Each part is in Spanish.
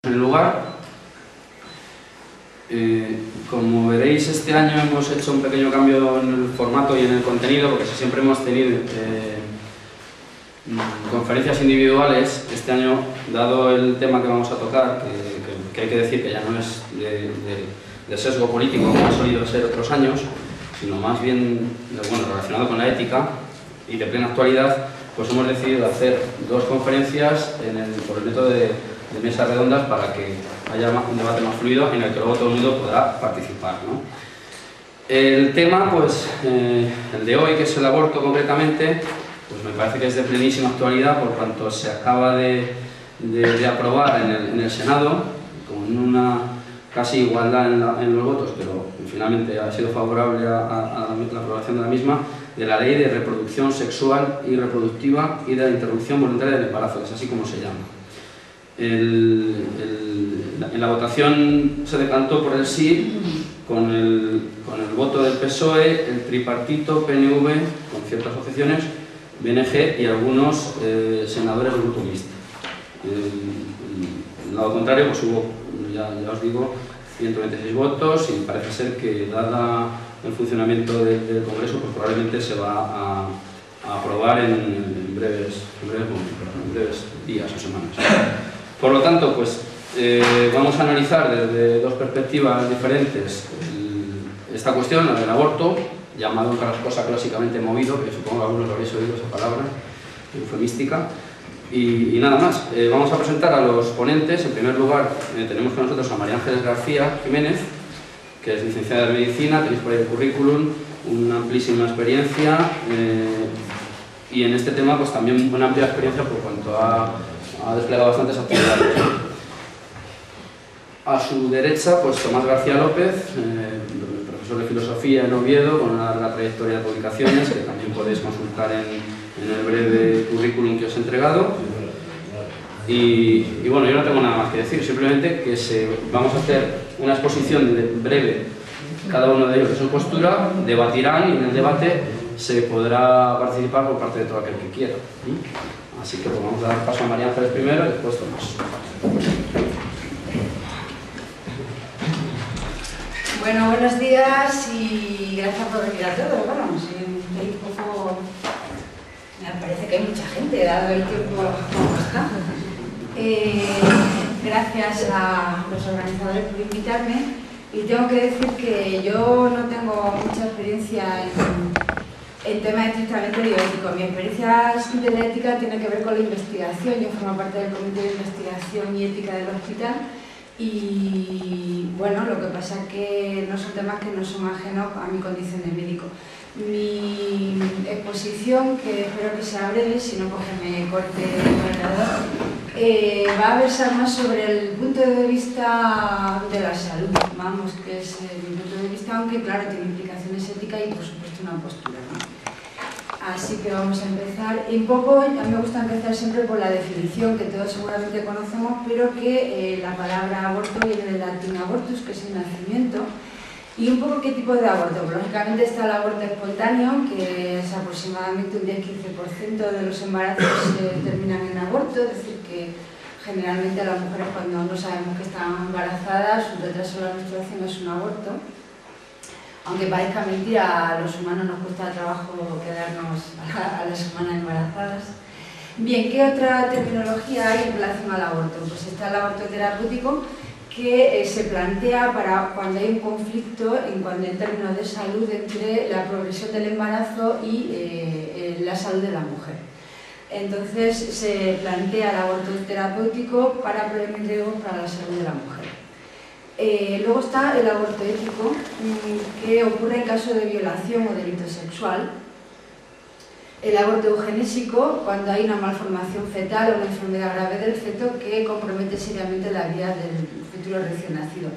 En el lugar, como veréis, este año hemos hecho un pequeño cambio en el formato y en el contenido, porque si siempre hemos tenido conferencias individuales, este año, dado el tema que vamos a tocar, que hay que decir que ya no es de sesgo político como ha solido ser otros años, sino más bien relacionado con la ética y de plena actualidad, pues hemos decidido hacer dos conferencias por el método de mesas redondas para que haya un debate más fluido en el que luego todo el mundo podrá participar, ¿no? El tema, pues, el de hoy, que es el aborto concretamente, pues me parece que es de plenísima actualidad por cuanto se acaba de aprobar en el Senado, con una casi igualdad en los votos, pero finalmente ha sido favorable a la aprobación de la misma, de la Ley de Reproducción Sexual y Reproductiva y de la Interrupción Voluntaria del Embarazo, que es así como se llama. En la votación se decantó por el sí, con el voto del PSOE, el tripartito, PNV, con ciertas objeciones, BNG y algunos senadores del grupo mixto. En el lado contrario, pues hubo, ya os digo, 126 votos y parece ser que, dada el funcionamiento del Congreso, pues probablemente se va a aprobar en breves días o semanas. Por lo tanto, pues vamos a analizar desde dos perspectivas diferentes esta cuestión, la del aborto, llamado en Carrascosa clásicamente movido, que supongo que algunos lo habéis oído esa palabra, eufemística. Y nada más, vamos a presentar a los ponentes. En primer lugar, tenemos con nosotros a María Ángeles García Jiménez, que es licenciada en Medicina, tenéis por ahí el currículum, una amplísima experiencia y en este tema pues también una amplia experiencia por cuanto ha desplegado bastantes actividades. A su derecha, pues Tomás García López, profesor de Filosofía en Oviedo, con una larga trayectoria de publicaciones que también podéis consultar en el breve currículum que os he entregado. Y bueno, yo no tengo nada más que decir, simplemente que vamos a hacer una exposición breve, cada uno de ellos de su postura, debatirán y en el debate se podrá participar por parte de todo aquel que quiera. Así que pues, vamos a dar paso a María Ángeles primero y después Tomás. Bueno, buenos días y gracias por venir a todos. Bueno, un poco... Me parece que hay mucha gente, dado el tiempo como está. Gracias a los organizadores por invitarme y tengo que decir que yo no tengo mucha experiencia en temas estrictamente bioéticos. Mi experiencia de la ética tiene que ver con la investigación. Yo formo parte del Comité de Investigación y Ética del Hospital y bueno, lo que pasa es que no son temas que no son ajenos a mi condición de médico. Mi exposición, que espero que sea breve, si no pues que me corte el ordenador, va a versar más sobre el punto de vista de la salud, vamos, que es mi punto de vista, aunque claro tiene implicaciones éticas y por supuesto una postura, ¿no? Así que vamos a empezar. Y un poco, a mí me gusta empezar siempre por la definición, que todos seguramente conocemos, pero que la palabra aborto viene del latín abortus, que es el nacimiento. Y un poco qué tipo de aborto. Lógicamente está el aborto espontáneo, que es aproximadamente un 10-15% de los embarazos terminan en aborto, es decir, que generalmente a las mujeres cuando no sabemos que están embarazadas, su retraso de la menstruación es un aborto. Aunque parezca mentira, a los humanos nos cuesta trabajo quedarnos a las semanas embarazadas. Bien, ¿qué otra terminología hay en relación al aborto? Pues está el aborto terapéutico, que se plantea para cuando hay un conflicto en términos de salud entre la progresión del embarazo y la salud de la mujer. Entonces se plantea el aborto terapéutico para prevenir riesgos para la salud de la mujer. Luego está el aborto ético, que ocurre en caso de violación o delito sexual. El aborto eugenésico, cuando hay una malformación fetal o una enfermedad grave del feto que compromete seriamente la vida del futuro recién nacido.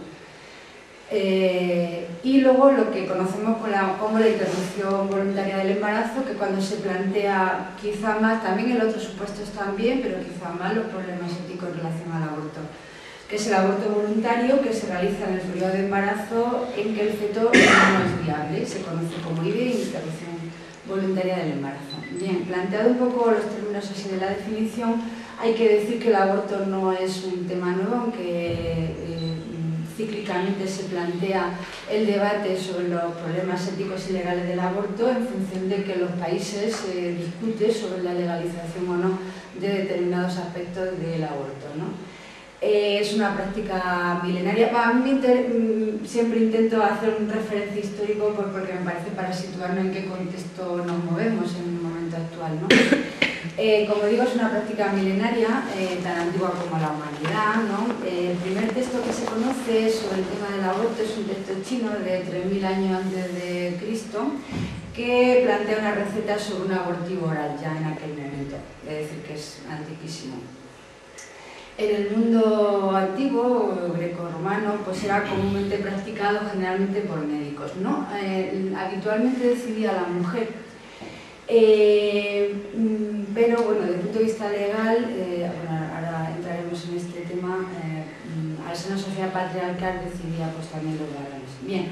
Y luego lo que conocemos como la interrupción voluntaria del embarazo, que cuando se plantea quizá más, también en otros supuestos también, pero quizá más los problemas éticos en relación al aborto, que es el aborto voluntario que se realiza en el periodo de embarazo en que el feto no es viable, se conoce como IVE, interrupción voluntaria del embarazo. Bien, planteado un poco los términos así de la definición, Hay que decir que el aborto no es un tema nuevo, aunque cíclicamente se plantea el debate sobre los problemas éticos y legales del aborto en función de que los países discuten sobre la legalización o no de determinados aspectos del aborto, ¿no? Es una práctica milenaria. A mí siempre intento hacer un referencia histórico porque me parece para situarnos en qué contexto nos movemos en el momento actual, ¿no? Como digo, es una práctica milenaria, tan antigua como la humanidad, ¿no? El primer texto que se conoce sobre el tema del aborto es un texto chino de 3000 años antes de Cristo, que plantea una receta sobre un abortivo oral ya en aquel momento, es decir, que es antiquísimo. En el mundo antiguo, greco-romano, pues era comúnmente practicado generalmente por médicos, ¿no? Habitualmente decidía la mujer. Pero bueno, desde el punto de vista legal, bueno, ahora entraremos en este tema, al ser una sociedad patriarcal decidía pues también los varones. Bien,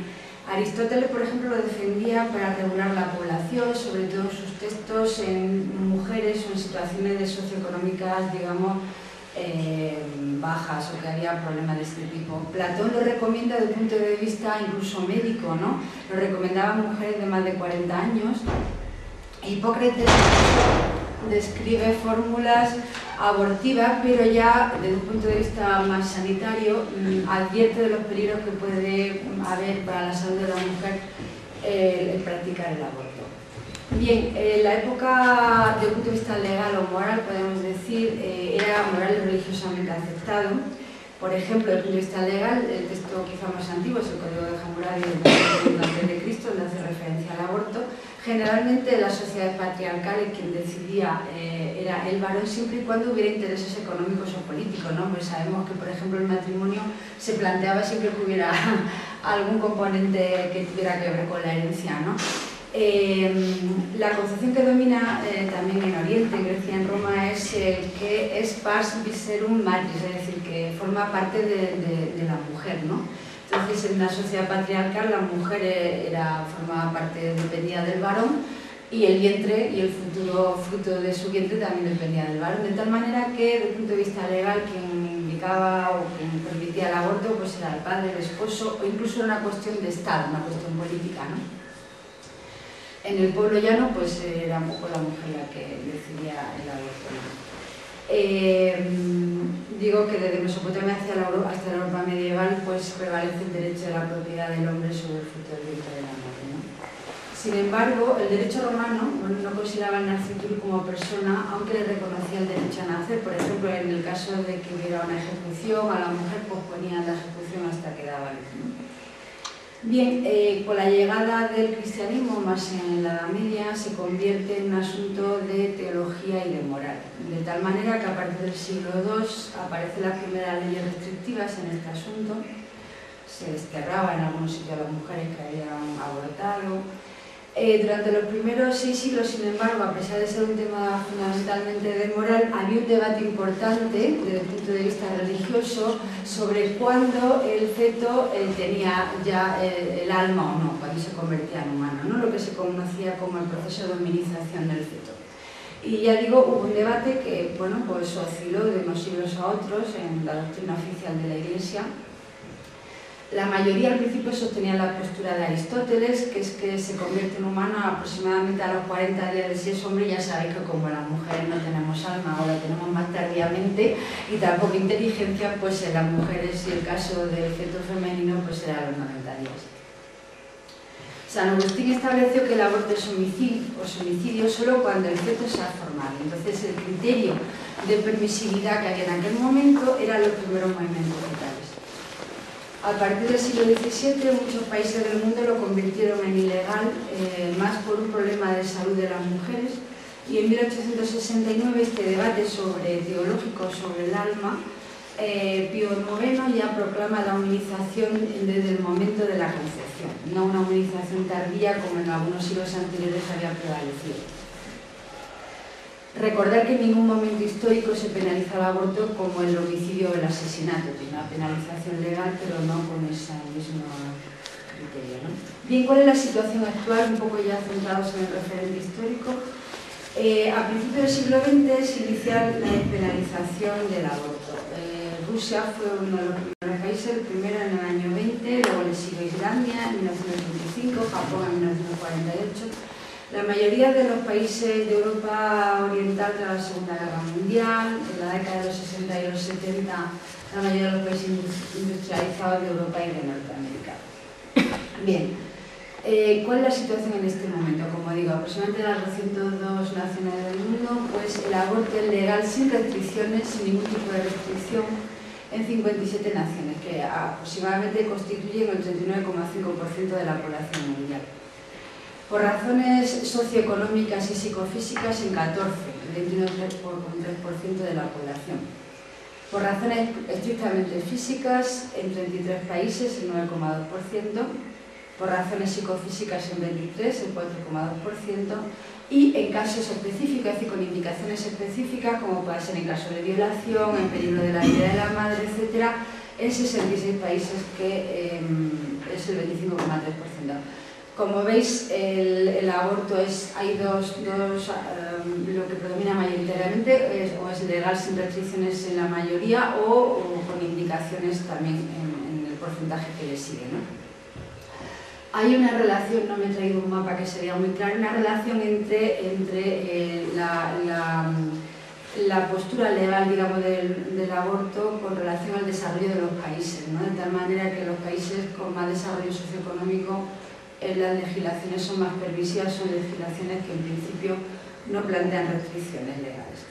Aristóteles, por ejemplo, lo defendía para regular la población, sobre todo sus textos en mujeres o en situaciones socioeconómicas, digamos, bajas o que había problemas de este tipo. Platón lo recomienda desde el punto de vista incluso médico, ¿no? Lo recomendaba a mujeres de más de 40 años. Hipócrates describe fórmulas abortivas, pero ya desde un punto de vista más sanitario advierte de los peligros que puede haber para la salud de la mujer el practicar el aborto. Bien, la época desde el punto de vista legal o moral, podemos decir, era moral y religiosamente aceptado. Por ejemplo, desde el punto de vista legal, el texto quizá más antiguo es el Código de Hammurabi del a.C., donde hace referencia al aborto. Generalmente las sociedades patriarcales quien decidía era el varón siempre y cuando hubiera intereses económicos o políticos, ¿no? Pues sabemos que, por ejemplo, el matrimonio se planteaba siempre que hubiera algún componente que tuviera que ver con la herencia, ¿no? La concepción que domina también en Oriente, en Grecia y en Roma, es el que es pars viserum matris, es decir, que forma parte de la mujer, ¿no? Entonces, en una sociedad patriarcal, la mujer formaba parte, dependía del varón, y el vientre y el futuro fruto de su vientre también dependía del varón, de tal manera que, desde el punto de vista legal, quien indicaba o quien permitía el aborto pues era el padre, el esposo, o incluso era una cuestión de Estado, una cuestión política, ¿no? En el pueblo llano, pues era un poco la mujer la que decidía el aborto, ¿no? Digo que desde Mesopotamia hasta la Europa medieval pues prevalece el derecho de la propiedad del hombre sobre el fruto del vientre de la madre, ¿no? Sin embargo, el derecho romano no consideraba al nascitur como persona, aunque le reconocía el derecho a nacer. Por ejemplo, en el caso de que hubiera una ejecución, a la mujer posponían la ejecución hasta que daba luz, ¿no? Bien, con la llegada del cristianismo, más en la Edad Media, se convierte en un asunto de teología y de moral. De tal manera que a partir del siglo II aparecen las primeras leyes restrictivas en este asunto. Se desterraba en algunos sitios a las mujeres que habían abortado. Durante los primeros 6 siglos, sin embargo, a pesar de ser un tema fundamentalmente de moral, había un debate importante desde el punto de vista religioso sobre cuándo el feto tenía ya el alma o no, cuando se convertía en humano, ¿no? Lo que se conocía como el proceso de hominización del feto. Y ya digo, hubo un debate que, bueno, pues osciló de unos siglos a otros en la doctrina oficial de la Iglesia. La mayoría al principio sostenía la postura de Aristóteles, que es que se convierte en humano aproximadamente a los 40 días de si es hombre. Ya sabéis que como las mujeres no tenemos alma, ahora tenemos más tardíamente, y tampoco inteligencia, pues en las mujeres, y el caso del feto femenino, pues era a los 90 días. San Agustín estableció que el aborto es homicidio solo cuando el feto se ha formado. Entonces el criterio de permisividad que había en aquel momento eran los primeros movimientos fetales. A partir del siglo XVII, muchos países del mundo lo convirtieron en ilegal, más por un problema de salud de las mujeres, y en 1869 este debate teológico sobre el alma, Pío IX ya proclama la hominización desde el momento de la concepción, no una hominización tardía como en algunos siglos anteriores había prevalecido. Recordar que en ningún momento histórico se penaliza el aborto como el homicidio o el asesinato, tiene una penalización legal, pero no con ese mismo criterio, ¿no? Bien, ¿cuál es la situación actual? Un poco ya centrados en el referente histórico. A principios del siglo XX se inicia la despenalización del aborto. Rusia fue uno de los primeros países, el primero en el año 20, luego le siguió Islandia en 1935, Japón en 1948. La mayoría de los países de Europa Oriental tras la Segunda Guerra Mundial, en la década de los 60 y los 70, la mayoría de los países industrializados de Europa y de Norteamérica. Bien. ¿Cuál es la situación en este momento? Como digo, aproximadamente las 202 naciones del mundo, pues el aborto es legal sin restricciones, sin ningún tipo de restricción, en 57 naciones, que aproximadamente constituyen el 39,5% de la población mundial. Por razones socioeconómicas y psicofísicas en 14, el 29,3% de la población. Por razones estrictamente físicas en 33 países, el 9,2%. Por razones psicofísicas en 23, el 4,2%, y en casos específicos, es decir, con indicaciones específicas, como puede ser en caso de violación, en peligro de la vida de la madre, etc., en 66 países, que es el 25,3%. Como veis, el aborto hay dos lo que predomina mayoritariamente, o es legal sin restricciones en la mayoría, o con indicaciones también en el porcentaje que le sigue, ¿no? Hay una relación, no me he traído un mapa que sería muy claro, una relación entre la postura legal, digamos, del aborto con relación al desarrollo de los países, ¿no? De tal manera que los países con más desarrollo socioeconómico, las legislaciones son más permisivas, son legislaciones que en principio no plantean restricciones legales.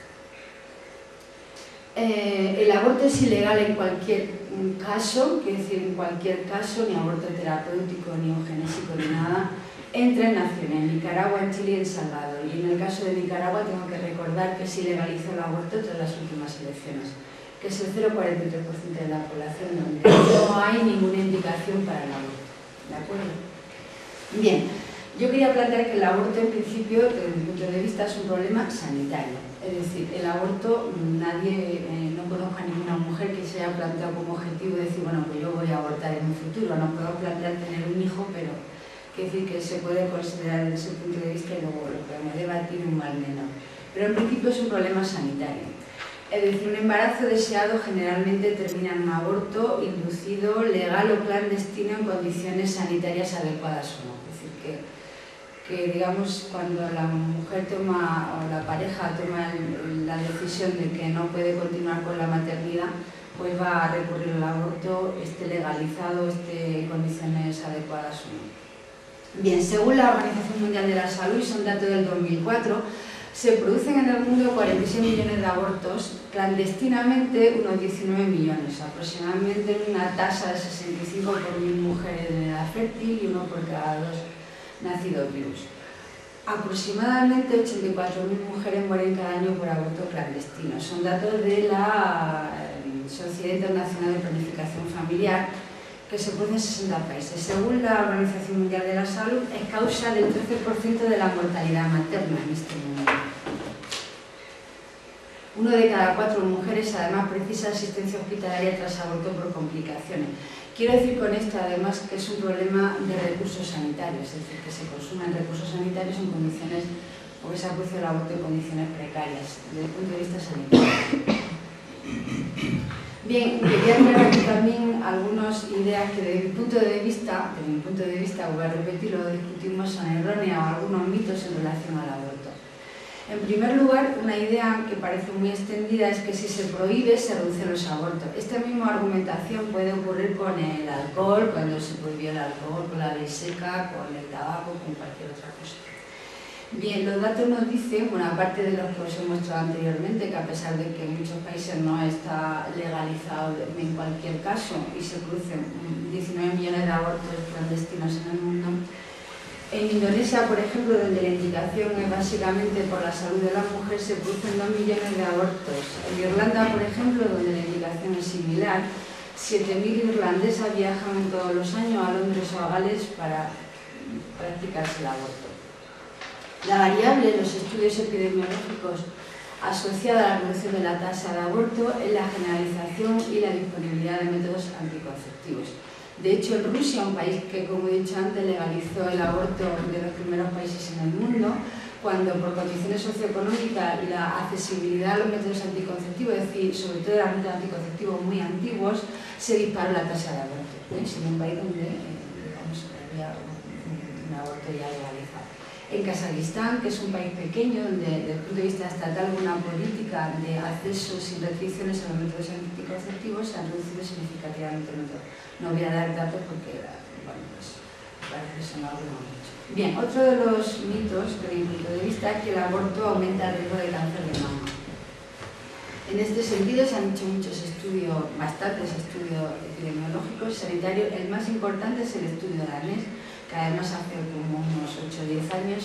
El aborto es ilegal en cualquier caso, quiere decir en cualquier caso, ni aborto terapéutico, ni eugenésico, ni nada, en 3 naciones, Nicaragua, en Chile y en Salvador. Y en el caso de Nicaragua tengo que recordar que se legalizó el aborto tras las últimas elecciones, que es el 0,43% de la población, donde no hay ninguna indicación para el aborto. ¿De acuerdo? Bien, yo quería plantear que el aborto en principio, desde mi punto de vista, es un problema sanitario. Es decir, el aborto, no conozco a ninguna mujer que se haya planteado como objetivo decir, bueno, pues yo voy a abortar en un futuro, no puedo plantear tener un hijo, pero quiere decir que se puede considerar desde ese punto de vista y luego lo podemos debatir un mal menor. Pero en principio es un problema sanitario. Es decir, un embarazo deseado generalmente termina en un aborto inducido, legal o clandestino en condiciones sanitarias adecuadas o no. Es decir, que digamos, cuando la mujer toma, o la pareja toma la decisión de que no puede continuar con la maternidad, pues va a recurrir al aborto, esté legalizado, esté en condiciones adecuadas o no. Bien, según la Organización Mundial de la Salud, y son datos del 2004, se producen en el mundo 46 millones de abortos, clandestinamente unos 19 millones, aproximadamente una tasa de 65 por 1000 mujeres de edad fértil y 1 por cada 2 nacidos vivos. Aproximadamente 84.000 mujeres mueren cada año por aborto clandestino. Son datos de la Sociedad Internacional de Planificación Familiar, que se produce en 60 países. Según la Organización Mundial de la Salud, es causa del 13% de la mortalidad materna en este mundo. 1 de cada 4 mujeres además precisa asistencia hospitalaria tras aborto por complicaciones. Quiero decir con esto además que es un problema de recursos sanitarios, es decir, que se consumen recursos sanitarios en condiciones, o que se aprecia el aborto en condiciones precarias, desde el punto de vista sanitario. Bien, quería traer aquí también algunas ideas que desde mi punto de vista, voy a repetir, lo discutimos, son erróneas, o algunos mitos en relación al aborto. En primer lugar, una idea que parece muy extendida es que si se prohíbe, se reducen los abortos. Esta misma argumentación puede ocurrir con el alcohol, cuando se prohibió el alcohol, con la ley seca, con el tabaco, con cualquier otra cosa. Bien, los datos nos dicen, bueno, aparte de los que os he mostrado anteriormente, que a pesar de que en muchos países no está legalizado en cualquier caso y se producen 19 millones de abortos clandestinos en el mundo, en Indonesia, por ejemplo, donde la indicación es básicamente por la salud de la mujer, se producen 2 millones de abortos. En Irlanda, por ejemplo, donde la indicación es similar, 7.000 irlandesas viajan todos los años a Londres o a Gales para practicarse el aborto. La variable en los estudios epidemiológicos asociada a la reducción de la tasa de aborto es la generalización y la disponibilidad de métodos anticonceptivos. De hecho, en Rusia, un país que, como he dicho antes, legalizó el aborto de los primeros países en el mundo, cuando por condiciones socioeconómicas y la accesibilidad a los métodos anticonceptivos, es decir, sobre todo los métodos anticonceptivos muy antiguos, se disparó la tasa de aborto, en un país donde había un aborto ya legalizado. En Kazajistán, que es un país pequeño, donde desde el punto de vista estatal hubo una política de acceso sin restricciones a los métodos anticonceptivos, se han reducido significativamente el método. No voy a dar datos porque, bueno, pues parece que son algo mucho. Bien, otro de los mitos, desde mi punto de vista, es que el aborto aumenta el riesgo de cáncer de mama. En este sentido se han hecho muchos estudios, bastantes estudios epidemiológicos, sanitarios. El más importante es el estudio danés, que además hace como unos 8 o 10 años,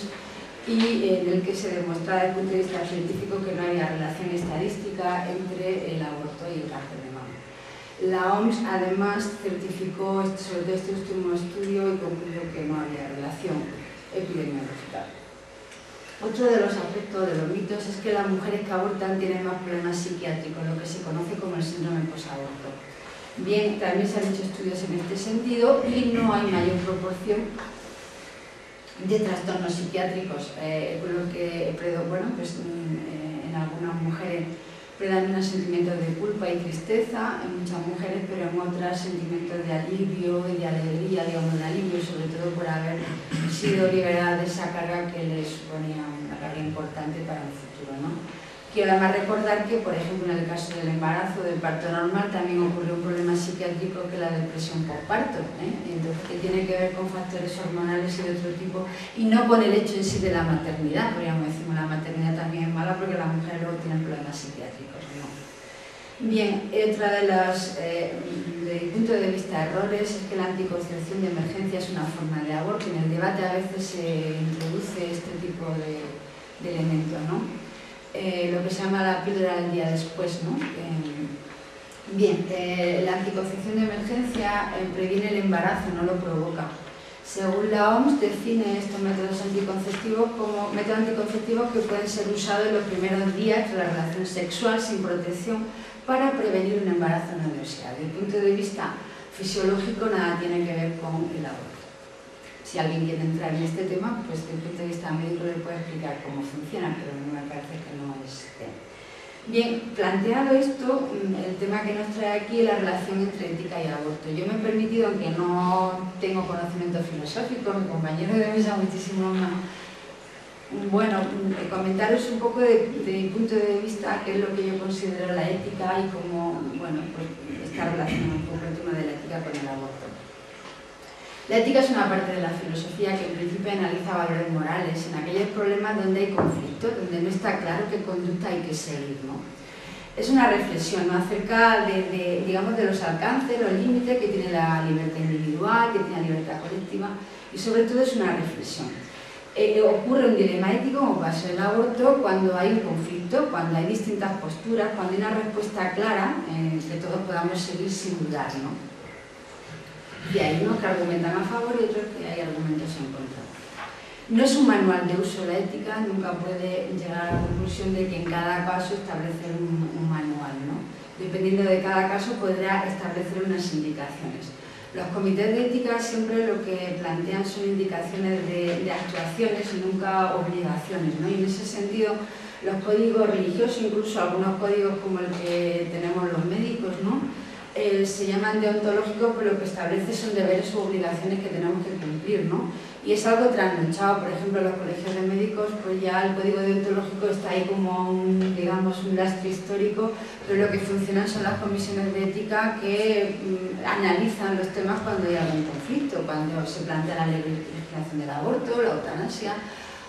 y en el que se demostraba desde el punto de vista científico que no había relación estadística entre el aborto y el cáncer de mama. La OMS además certificó sobre todo este último estudio y concluyó que no había relación epidemiológica. Otro de los aspectos de los mitos es que las mujeres que abortan tienen más problemas psiquiátricos, lo que se conoce como el síndrome posaborto. Bien, también se han hecho estudios en este sentido y no hay mayor proporción de trastornos psiquiátricos, lo que, bueno, pues, en algunas mujeres predominan sentimientos de culpa y tristeza, en muchas mujeres, pero en otras sentimientos de alivio y de alegría, digamos, de alivio, sobre todo por haber sido liberadas de esa carga que les suponía una carga importante para el futuro, ¿no? Quiero además recordar que, por ejemplo, en el caso del embarazo, del parto normal, también ocurre un problema psiquiátrico que es la depresión postparto, entonces, que tiene que ver con factores hormonales y de otro tipo, y no con el hecho en sí de la maternidad. Podríamos decir que la maternidad también es mala porque las mujeres luego tienen problemas psiquiátricos, ¿no? Bien, otra de las, desde mi punto de vista, errores es que la anticoncepción de emergencia es una forma de aborto. En el debate a veces se introduce este tipo de elementos, ¿no? Lo que se llama la píldora del día después, ¿no? Bien, la anticoncepción de emergencia previene el embarazo, no lo provoca. Según la OMS, define estos métodos anticonceptivos como métodos anticonceptivos que pueden ser usados en los primeros días de la relación sexual sin protección para prevenir un embarazo no deseado. Desde el punto de vista fisiológico, nada tiene que ver con el aborto. Si alguien quiere entrar en este tema, pues desde el punto de vista médico le puede explicar cómo funciona, pero no me parece que no es tema. Bien, planteado esto, el tema que nos trae aquí es la relación entre ética y aborto. Yo me he permitido, aunque no tengo conocimiento filosófico, mi compañero de mesa muchísimo más, bueno, comentaros un poco de mi punto de vista qué es lo que yo considero la ética y cómo, bueno, pues está relacionado un poco el tema de la ética con el aborto. La ética es una parte de la filosofía que en principio analiza valores morales en aquellos problemas donde hay conflicto, donde no está claro qué conducta hay que seguir, ¿no? Es una reflexión, ¿no?, acerca digamos, de los alcances, los límites que tiene la libertad individual, que tiene la libertad colectiva, y sobre todo es una reflexión. Ocurre un dilema ético, como pasa en el aborto, cuando hay un conflicto, cuando hay distintas posturas, cuando hay una respuesta clara que todos podamos seguir sin dudar, ¿no? Y hay unos que argumentan a favor y otros que hay argumentos en contra. No es un manual de uso la ética, nunca puede llegar a la conclusión de que en cada caso establecer un manual, ¿no? Dependiendo de cada caso podrá establecer unas indicaciones. Los comités de ética siempre lo que plantean son indicaciones de actuaciones y nunca obligaciones, ¿no? Y en ese sentido los códigos religiosos, incluso algunos códigos como el que tenemos los médicos, ¿no?, se llaman deontológicos, pero lo que establece son deberes u obligaciones que tenemos que cumplir, ¿no? Y es algo trasnochado. Por ejemplo, en los colegios de médicos, pues ya el código deontológico está ahí como digamos, un lastre histórico, pero lo que funcionan son las comisiones de ética que analizan los temas cuando hay algún conflicto, cuando se plantea la legislación del aborto, la eutanasia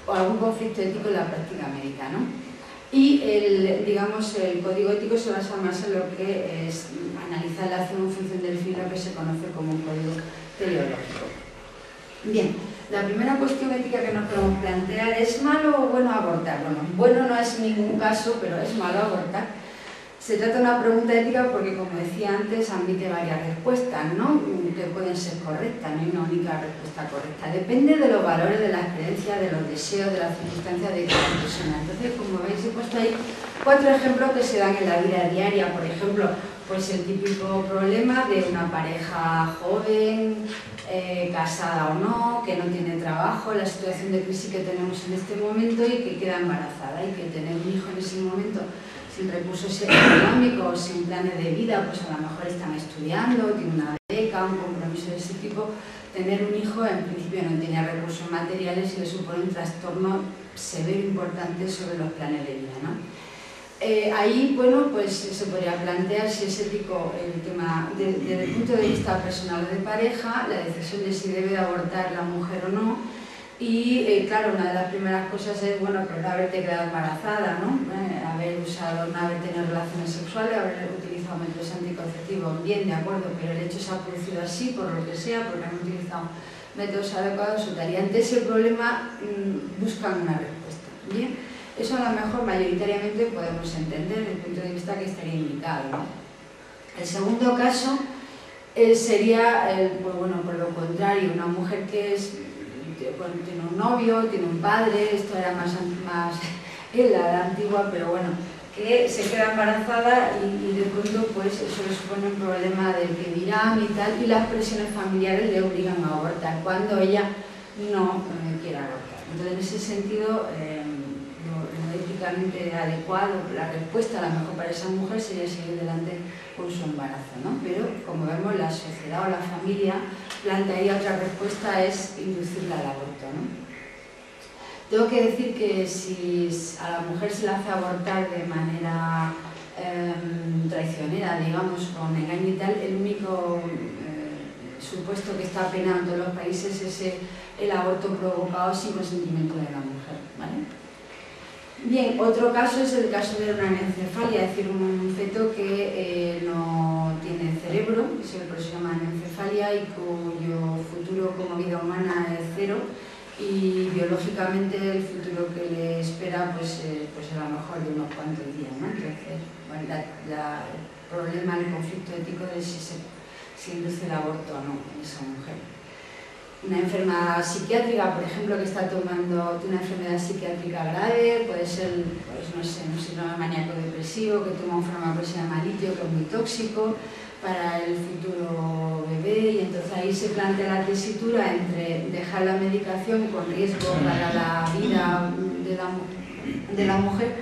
o algún conflicto ético en la práctica médica, ¿no? Y digamos, el código ético se basa más en lo que es analizar la acción en función del fin, lo que se conoce como un código teleológico. Bien, la primera cuestión ética que nos podemos plantear: ¿es malo o bueno abortar? Bueno no es en ningún caso, pero es malo abortar. Se trata de una pregunta ética porque, como decía antes, admite varias respuestas, ¿no?, que pueden ser correctas, no hay una única respuesta correcta. Depende de los valores, de las creencias, de los deseos, de las circunstancias de cada persona. Entonces, como veis, he puesto ahí 4 ejemplos que se dan en la vida diaria. Por ejemplo, pues el típico problema de una pareja joven, casada o no, que no tiene trabajo, la situación de crisis que tenemos en este momento y que queda embarazada, y que tener un hijo en ese momento sin recursos económicos, sin planes de vida, pues a lo mejor están estudiando, tienen una beca, un compromiso de ese tipo. Tener un hijo en principio no tiene recursos materiales y le supone un trastorno severo importante sobre los planes de vida, ¿no? Ahí, bueno, pues se podría plantear si es ético el tema desde el punto de vista personal o de pareja, la decisión de si debe de abortar la mujer o no. Y claro, una de las primeras cosas es, bueno, pues haberte quedado embarazada, ¿no? Haber usado, no haber tenido relaciones sexuales, haber utilizado métodos anticonceptivos, bien, de acuerdo, pero el hecho se ha producido así, por lo que sea, porque han utilizado métodos adecuados, y ante ese problema buscan una respuesta, ¿bien? Eso a lo mejor mayoritariamente podemos entender desde el punto de vista que estaría indicado, ¿no? El segundo caso sería, pues bueno, por lo contrario, una mujer que tiene un novio, tiene un padre, esto era más en la antigua, pero bueno, que se queda embarazada y de pronto pues eso le supone un problema del que dirán y tal, y las presiones familiares le obligan a abortar cuando ella no quiere abortar. Entonces, en ese sentido, lo éticamente adecuado, la respuesta a lo mejor para esa mujer sería seguir adelante con su embarazo, ¿no? Pero, como vemos, la sociedad o la familia plantearía otra respuesta, es inducirla al aborto, ¿no? Tengo que decir que si a la mujer se la hace abortar de manera traicionera, digamos, con engaño y tal, el único supuesto que está penado en todos los países es el aborto provocado sin consentimiento de la mujer, ¿vale? Bien, otro caso es el caso de una anencefalia, es decir, un feto que no tiene cerebro, por eso se llama anencefalia, y cuyo futuro como vida humana es cero, y biológicamente el futuro que le espera pues a lo mejor de unos cuantos días, ¿no? Entonces, bueno, el problema, el conflicto ético de si se induce el aborto o no en esa mujer. Una enfermedad psiquiátrica, por ejemplo, que está tomando una enfermedad psiquiátrica grave, puede ser, pues, no sé, un síndrome maníaco-depresivo, que toma un fármaco que se llama litio, que es muy tóxico para el futuro bebé, y entonces ahí se plantea la tesitura entre dejar la medicación con riesgo para la vida de la mujer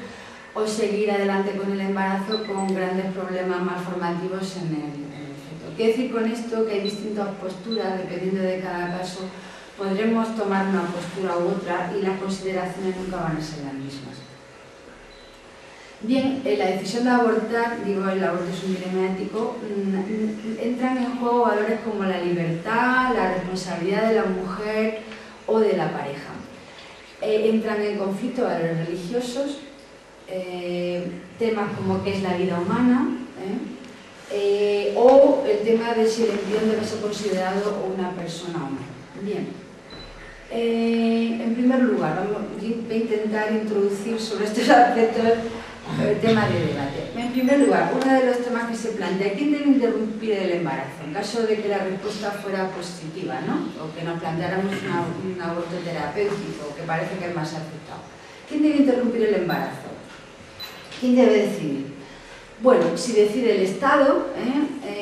o seguir adelante con el embarazo con grandes problemas malformativos en el feto. ¿Qué decir con esto? Que hay distintas posturas, dependiendo de cada caso, podremos tomar una postura u otra y las consideraciones nunca van a ser las mismas. Bien, la decisión de abortar, digo, el aborto es un dilema ético, entran en juego valores como la libertad, la responsabilidad de la mujer o de la pareja. Entran en conflicto valores religiosos, temas como qué es la vida humana, o el tema de si el embrión debe ser considerado una persona o no. Bien. En primer lugar, voy a intentar introducir sobre estos aspectos el tema de debate. En primer lugar, uno de los temas que se plantea: ¿quién debe interrumpir el embarazo? En caso de que la respuesta fuera positiva, ¿no? O que nos planteáramos un aborto terapéutico, que parece que es más aceptado. ¿Quién debe interrumpir el embarazo? ¿Quién debe decidir? Bueno, si decide el Estado,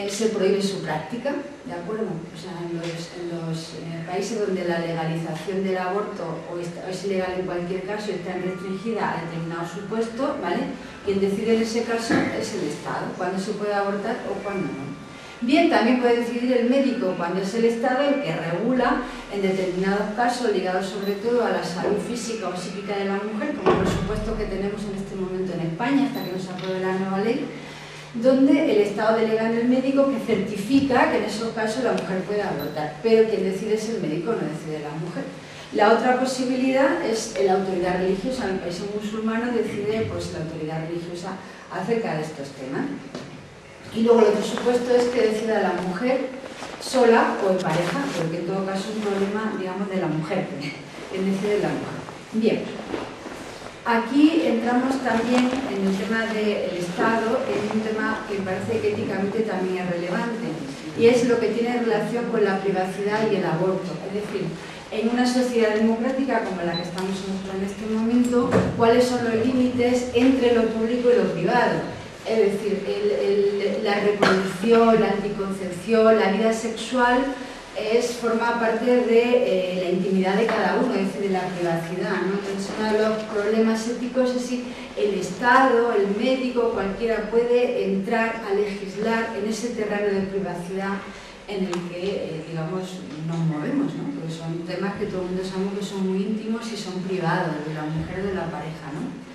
se prohíbe su práctica, ¿de acuerdo? O sea, en los países donde la legalización del aborto es ilegal en cualquier caso y está restringida a determinados supuestos, ¿vale? Quien decide en ese caso es el Estado, cuándo se puede abortar o cuándo no. Bien, también puede decidir el médico, cuando es el Estado el que regula en determinados casos ligados sobre todo a la salud física o psíquica de la mujer, como por supuesto que tenemos en este momento en España, hasta que no se apruebe la nueva ley, donde el Estado delega en el médico que certifica que en esos casos la mujer puede abortar, pero quien decide es el médico, no decide la mujer. La otra posibilidad es la autoridad religiosa. En el país musulmán decide pues, la autoridad religiosa acerca de estos temas. Y luego el otro supuesto es que decida la mujer sola o en pareja, porque en todo caso es un problema, digamos, de la mujer, que decide la mujer. Bien, aquí entramos también en el tema del Estado, en un tema que parece que éticamente también es relevante, y es lo que tiene relación con la privacidad y el aborto. Es decir, en una sociedad democrática como la que estamos nosotros en este momento, ¿cuáles son los límites entre lo público y lo privado? Es decir, la reproducción, la anticoncepción, la vida sexual forma parte de la intimidad de cada uno, es decir, de la privacidad, ¿no? Entonces, uno de los problemas éticos es si el Estado, el médico, cualquiera puede entrar a legislar en ese terreno de privacidad en el que, digamos, nos movemos, ¿no? Porque son temas que todo el mundo sabemos que son muy íntimos y son privados, de la mujer o de la pareja, ¿no?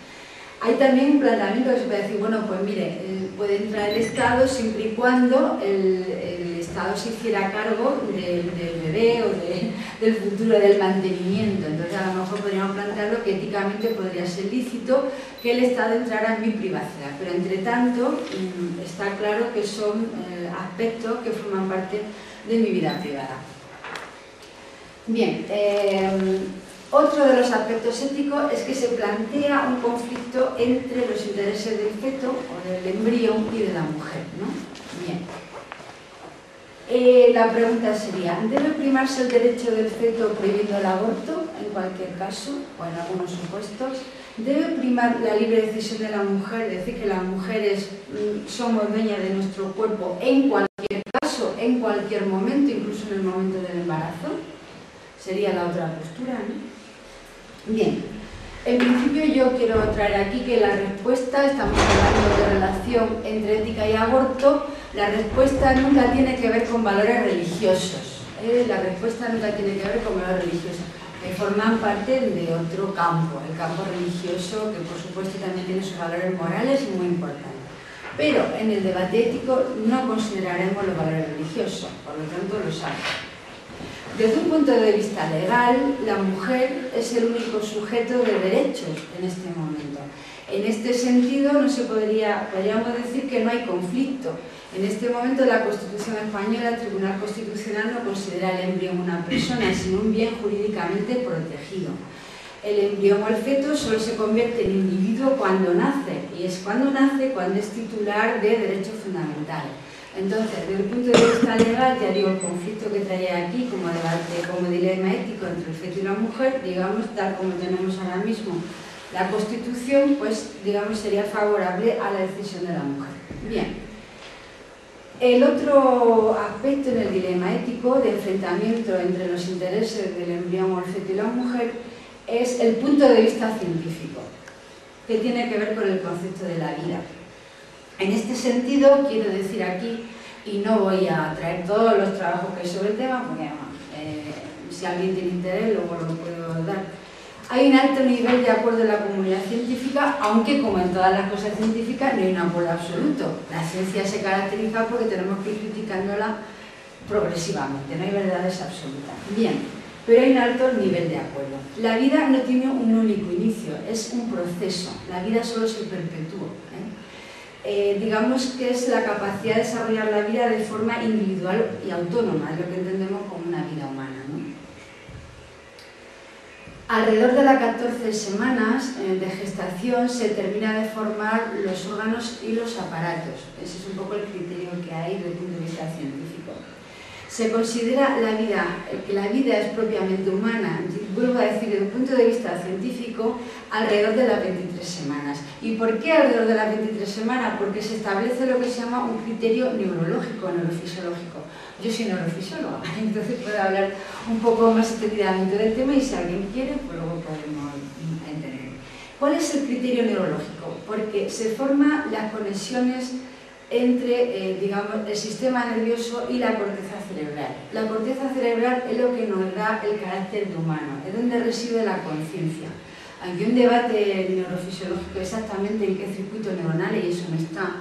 Hay también un planteamiento que se puede decir, bueno, pues mire, puede entrar el Estado siempre y cuando el Estado se hiciera cargo del bebé o del futuro, del mantenimiento. Entonces, a lo mejor podríamos plantearlo que éticamente podría ser lícito que el Estado entrara en mi privacidad. Pero, entre tanto, está claro que son aspectos que forman parte de mi vida privada. Bien, otro de los aspectos éticos es que se plantea un conflicto entre los intereses del feto o del embrión y de la mujer, ¿no? Bien. La pregunta sería, ¿debe primarse el derecho del feto prohibiendo el aborto en cualquier caso o en algunos supuestos? ¿Debe primar la libre decisión de la mujer, es decir, que las mujeres somos dueñas de nuestro cuerpo en cualquier caso, en cualquier momento, incluso en el momento del embarazo? Sería la otra postura, ¿no? Bien, en principio yo quiero traer aquí que la respuesta, estamos hablando de relación entre ética y aborto, la respuesta nunca tiene que ver con valores religiosos, la respuesta nunca tiene que ver con valores religiosos, que forman parte de otro campo, el campo religioso, que por supuesto también tiene sus valores morales y muy importantes. Pero en el debate ético no consideraremos los valores religiosos, por lo tanto los hay. Desde un punto de vista legal, la mujer es el único sujeto de derechos en este momento. En este sentido, podríamos decir que no hay conflicto. En este momento, la Constitución española, el Tribunal Constitucional, no considera el embrión una persona, sino un bien jurídicamente protegido. El embrión o el feto solo se convierte en individuo cuando nace, y es cuando nace cuando es titular de derechos fundamentales. Entonces, desde el punto de vista legal, ya digo, el conflicto que traía aquí como debate, como dilema ético entre el feto y la mujer, digamos, tal como tenemos ahora mismo la Constitución, pues, digamos, sería favorable a la decisión de la mujer. Bien. El otro aspecto en el dilema ético de enfrentamiento entre los intereses del embrión o el feto y la mujer es el punto de vista científico, que tiene que ver con el concepto de la vida. En este sentido, quiero decir aquí, y no voy a traer todos los trabajos que hay sobre el tema, porque si alguien tiene interés, luego lo puedo dar. Hay un alto nivel de acuerdo en la comunidad científica, aunque, como en todas las cosas científicas, no hay un acuerdo absoluto. La ciencia se caracteriza porque tenemos que ir criticándola progresivamente, no hay verdades absolutas. Bien, pero hay un alto nivel de acuerdo. La vida no tiene un único inicio, es un proceso. La vida solo se perpetúa. Digamos que es la capacidad de desarrollar la vida de forma individual y autónoma, es lo que entendemos como una vida humana, ¿no? Alrededor de las 14 semanas de gestación se termina de formar los órganos y los aparatos. Ese es un poco el criterio que hay desde el punto de vista científico. Se considera que la vida es propiamente humana, vuelvo a decir, desde el punto de vista científico, alrededor de las 23 semanas. ¿Y por qué alrededor de las 23 semanas? Porque se establece lo que se llama un criterio neurológico, neurofisiológico. Yo soy neurofisióloga, entonces puedo hablar un poco más extendidamente del tema y si alguien quiere, pues luego podemos entender. ¿Cuál es el criterio neurológico? Porque se forman las conexiones entre, digamos, el sistema nervioso y la corteza cerebral. La corteza cerebral es lo que nos da el carácter de humano, es donde reside la conciencia. Hay un debate neurofisiológico exactamente en qué circuito neuronal, y eso no está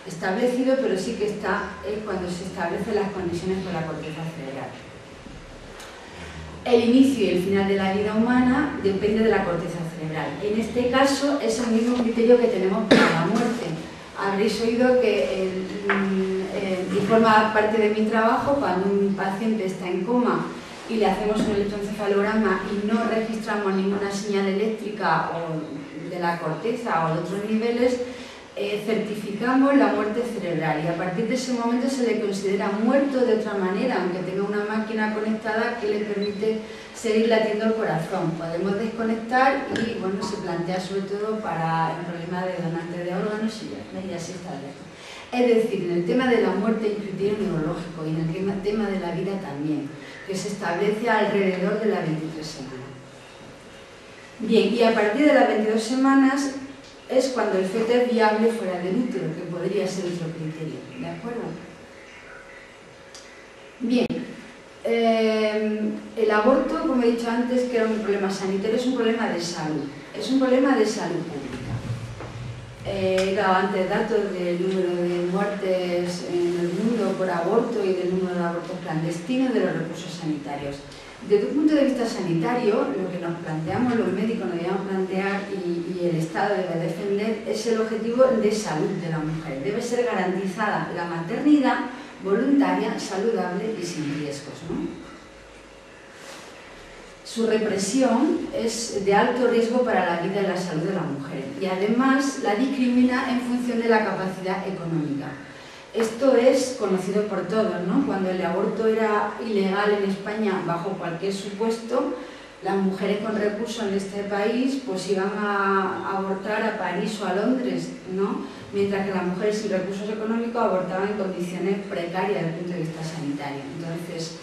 establecido, pero sí que está cuando se establecen las conexiones con la corteza cerebral. El inicio y el final de la vida humana depende de la corteza cerebral. En este caso es el mismo criterio que tenemos para la muerte. Habréis oído que, y forma parte de mi trabajo, cuando un paciente está en coma y le hacemos un electroencefalograma y no registramos ninguna señal eléctrica o de la corteza o de otros niveles, certificamos la muerte cerebral y a partir de ese momento se le considera muerto de otra manera, aunque tenga una máquina conectada que le permite seguir latiendo el corazón. Podemos desconectar y, bueno, se plantea sobre todo para el problema de donantes de órganos y así está. Es decir, en el tema de la muerte hay un criterio neurológico y en el tema de la vida también, que se establece alrededor de las 23 semanas. Bien, y a partir de las 22 semanas es cuando el feto es viable fuera del útero, que podría ser otro criterio, ¿de acuerdo? Bien, el aborto, como he dicho antes, que era un problema sanitario, es un problema de salud, es un problema de salud pública. He dado antes datos del número de muertes en el mundo por aborto y del número de abortos clandestinos, de los recursos sanitarios. Desde un punto de vista sanitario, lo que nos planteamos los médicos, nos debemos plantear y el Estado debe defender es el objetivo de salud de la mujer. Debe ser garantizada la maternidad voluntaria, saludable y sin riesgos, ¿no? Su represión es de alto riesgo para la vida y la salud de la mujer y además la discrimina en función de la capacidad económica. Esto es conocido por todos, ¿no? Cuando el aborto era ilegal en España bajo cualquier supuesto, las mujeres con recursos en este país pues iban a abortar a París o a Londres, ¿no? Mientras que las mujeres sin recursos económicos abortaban en condiciones precarias desde el punto de vista sanitario. Entonces,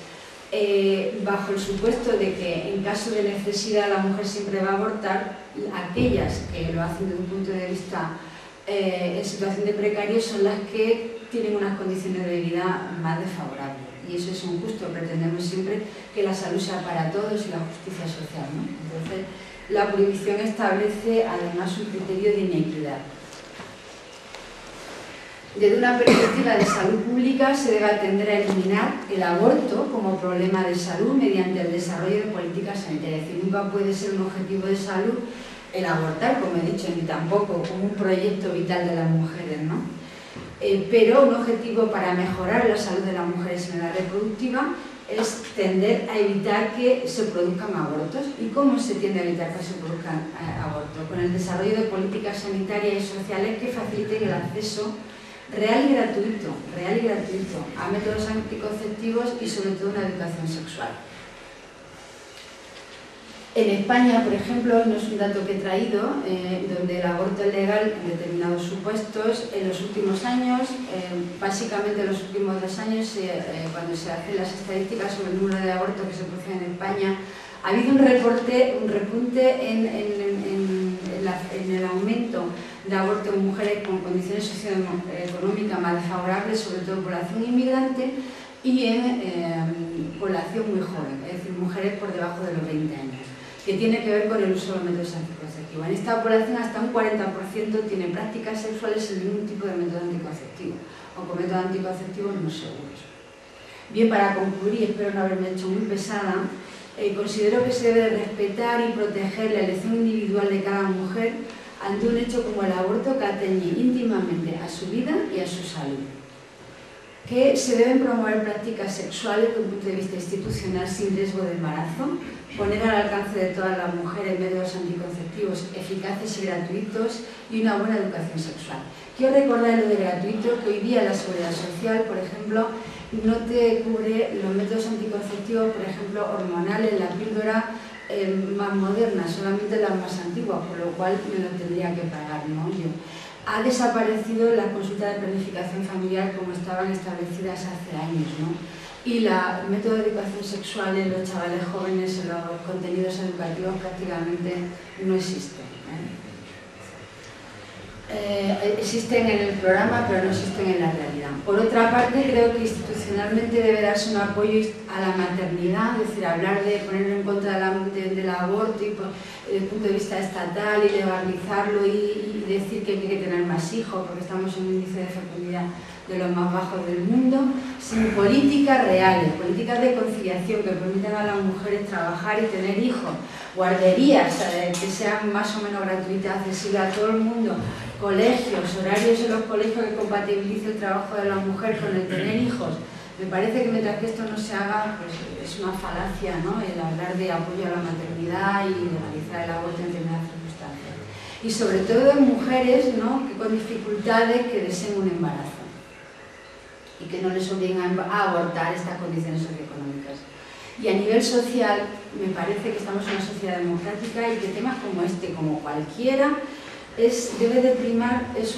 bajo el supuesto de que en caso de necesidad la mujer siempre va a abortar, aquellas que lo hacen desde un punto de vista en situación de precario son las que tienen unas condiciones de vida más desfavorables. Y eso es injusto, pretendemos siempre que la salud sea para todos y la justicia social, ¿no? Entonces, la prohibición establece además un criterio de inequidad. Desde una perspectiva de salud pública se debe atender a eliminar el aborto como problema de salud mediante el desarrollo de políticas sanitarias. Es decir, nunca puede ser un objetivo de salud el abortar, como he dicho, ni tampoco como un proyecto vital de las mujeres, ¿no? Pero un objetivo para mejorar la salud de las mujeres en la reproductiva es tender a evitar que se produzcan abortos. ¿Y cómo se tiende a evitar que se produzcan abortos? Con el desarrollo de políticas sanitarias y sociales que faciliten el acceso real y gratuito a métodos anticonceptivos y sobre todo una educación sexual. En España, por ejemplo, no es un dato que he traído, donde el aborto es legal en determinados supuestos, en los últimos años, básicamente en los últimos 2 años, cuando se hacen las estadísticas sobre el número de abortos que se producen en España, ha habido un repunte en el aumento de abortos en mujeres con condiciones socioeconómicas más desfavorables, sobre todo población inmigrante, y en población muy joven, es decir, mujeres por debajo de los 20 años, que tiene que ver con el uso de los métodos anticonceptivos. En esta población hasta un 40% tiene prácticas sexuales sin ningún tipo de método anticonceptivo, o con métodos anticonceptivos no seguros. Bien, para concluir, espero no haberme hecho muy pesada, considero que se debe respetar y proteger la elección individual de cada mujer ante un hecho como el aborto que atañe íntimamente a su vida y a su salud. Que se deben promover prácticas sexuales desde un punto de vista institucional sin riesgo de embarazo, poner al alcance de todas las mujeres métodos anticonceptivos eficaces y gratuitos y una buena educación sexual. Quiero recordar lo de gratuito, que hoy día la Seguridad Social, por ejemplo, no te cubre los métodos anticonceptivos, por ejemplo, hormonales, la píldora más moderna, solamente las más antiguas, por lo cual me lo tendría que pagar, ¿no? Ha desaparecido la consulta de planificación familiar como estaban establecidas hace años, ¿no? Y el método de educación sexual en los chavales jóvenes, en los contenidos educativos prácticamente no existen, existen en el programa, pero no existen en la realidad. Por otra parte, creo que institucionalmente debe darse un apoyo a la maternidad, es decir, hablar de ponerlo en contra del aborto y desde el punto de vista estatal y legalizarlo y decir que hay que tener más hijos porque estamos en un índice de fecundidad de los más bajos del mundo, sin políticas reales, políticas de conciliación que permitan a las mujeres trabajar y tener hijos, guarderías que sean más o menos gratuitas, accesibles a todo el mundo, colegios, horarios en los colegios que compatibilicen el trabajo de la mujer con el tener hijos. Me parece que mientras que esto no se haga, pues es una falacia, ¿no?, el hablar de apoyo a la maternidad y legalizar el aborto en determinadas circunstancias. Y sobre todo en mujeres, ¿no?, que con dificultades que deseen un embarazo y que no les obliguen a abortar estas condiciones socioeconómicas. Y a nivel social, me parece que estamos en una sociedad democrática y que temas como este, como cualquiera, debe de primar, es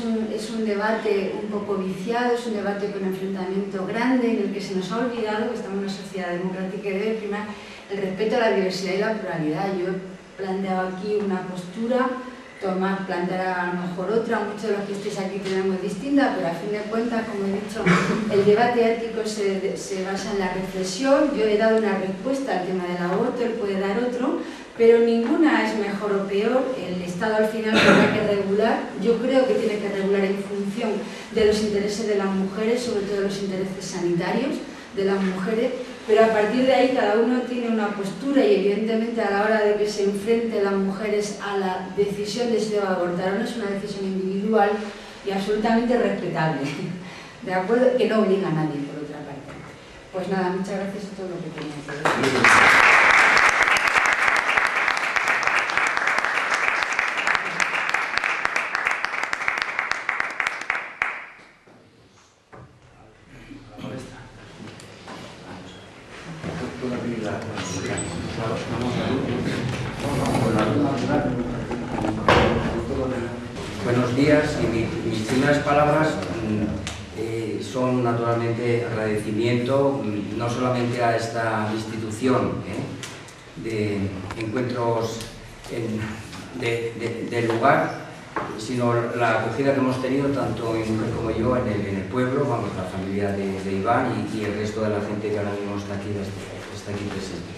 un debate un poco viciado, es un debate con enfrentamiento grande en el que se nos ha olvidado que estamos en una sociedad democrática y debe primar el respeto a la diversidad y la pluralidad. Yo he planteado aquí una postura, Tomás planteará a lo mejor otra, muchos de los que estéis aquí tenemos distinta, pero a fin de cuentas, como he dicho, el debate ético se basa en la reflexión. Yo he dado una respuesta al tema del aborto, él puede dar otro, pero ninguna es mejor o peor. El Estado al final tendrá que regular, yo creo que tiene que regular en función de los intereses de las mujeres, sobre todo los intereses sanitarios de las mujeres, pero a partir de ahí cada uno tiene una postura y evidentemente a la hora de que se enfrenten las mujeres a la decisión de si debe abortar o no es una decisión individual y absolutamente respetable, ¿de acuerdo? Que no obliga a nadie, por otra parte. Pues nada, muchas gracias a todo lo que tenía que decir. Buenos días, y mis primeras palabras son naturalmente agradecimiento no solamente a esta institución de encuentros del lugar, sino la acogida que hemos tenido tanto mi mujer como yo en el pueblo, vamos, la familia de Iván y el resto de la gente que ahora mismo está aquí presente.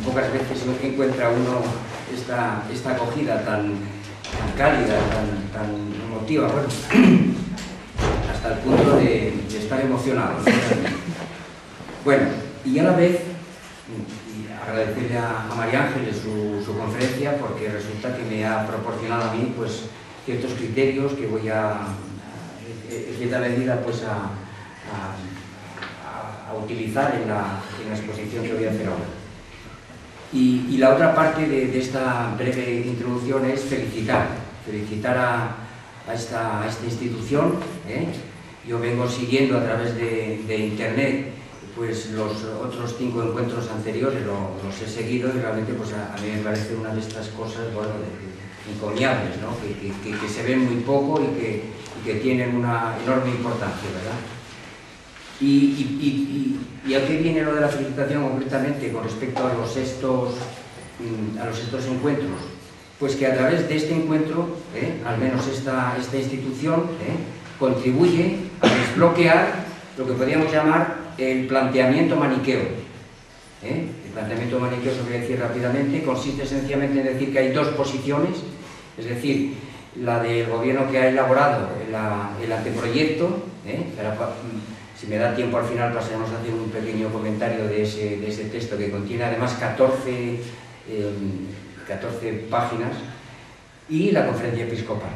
Pocas veces encuentra uno esta acogida tan cálida, tan emotiva, bueno, hasta el punto de estar emocionado, ¿no? Bueno, y a la vez agradecerle a María Ángeles su conferencia, porque resulta que me ha proporcionado a mí pues ciertos criterios que voy en cierta medida pues a utilizar en la exposición que voy a hacer ahora. Y la otra parte de esta breve introducción es felicitar a esta institución. Yo vengo siguiendo a través de internet pues los otros 5 encuentros anteriores, los he seguido y realmente pues a mí me parece una de estas cosas, bueno, encomiables, ¿no? que se ven muy poco y que tienen una enorme importancia, ¿verdad? ¿Y a qué viene lo de la felicitación concretamente con respecto a los estos encuentros? Pues que a través de este encuentro, al menos esta institución, contribuye a desbloquear lo que podríamos llamar el planteamiento maniqueo. El planteamiento maniqueo, se voy a decir rápidamente, consiste sencillamente en decir que hay dos posiciones, es decir, la del gobierno que ha elaborado el anteproyecto, si me da tiempo al final pasaremos a hacer un pequeño comentario de ese texto que contiene además 14 páginas, y la conferencia episcopal.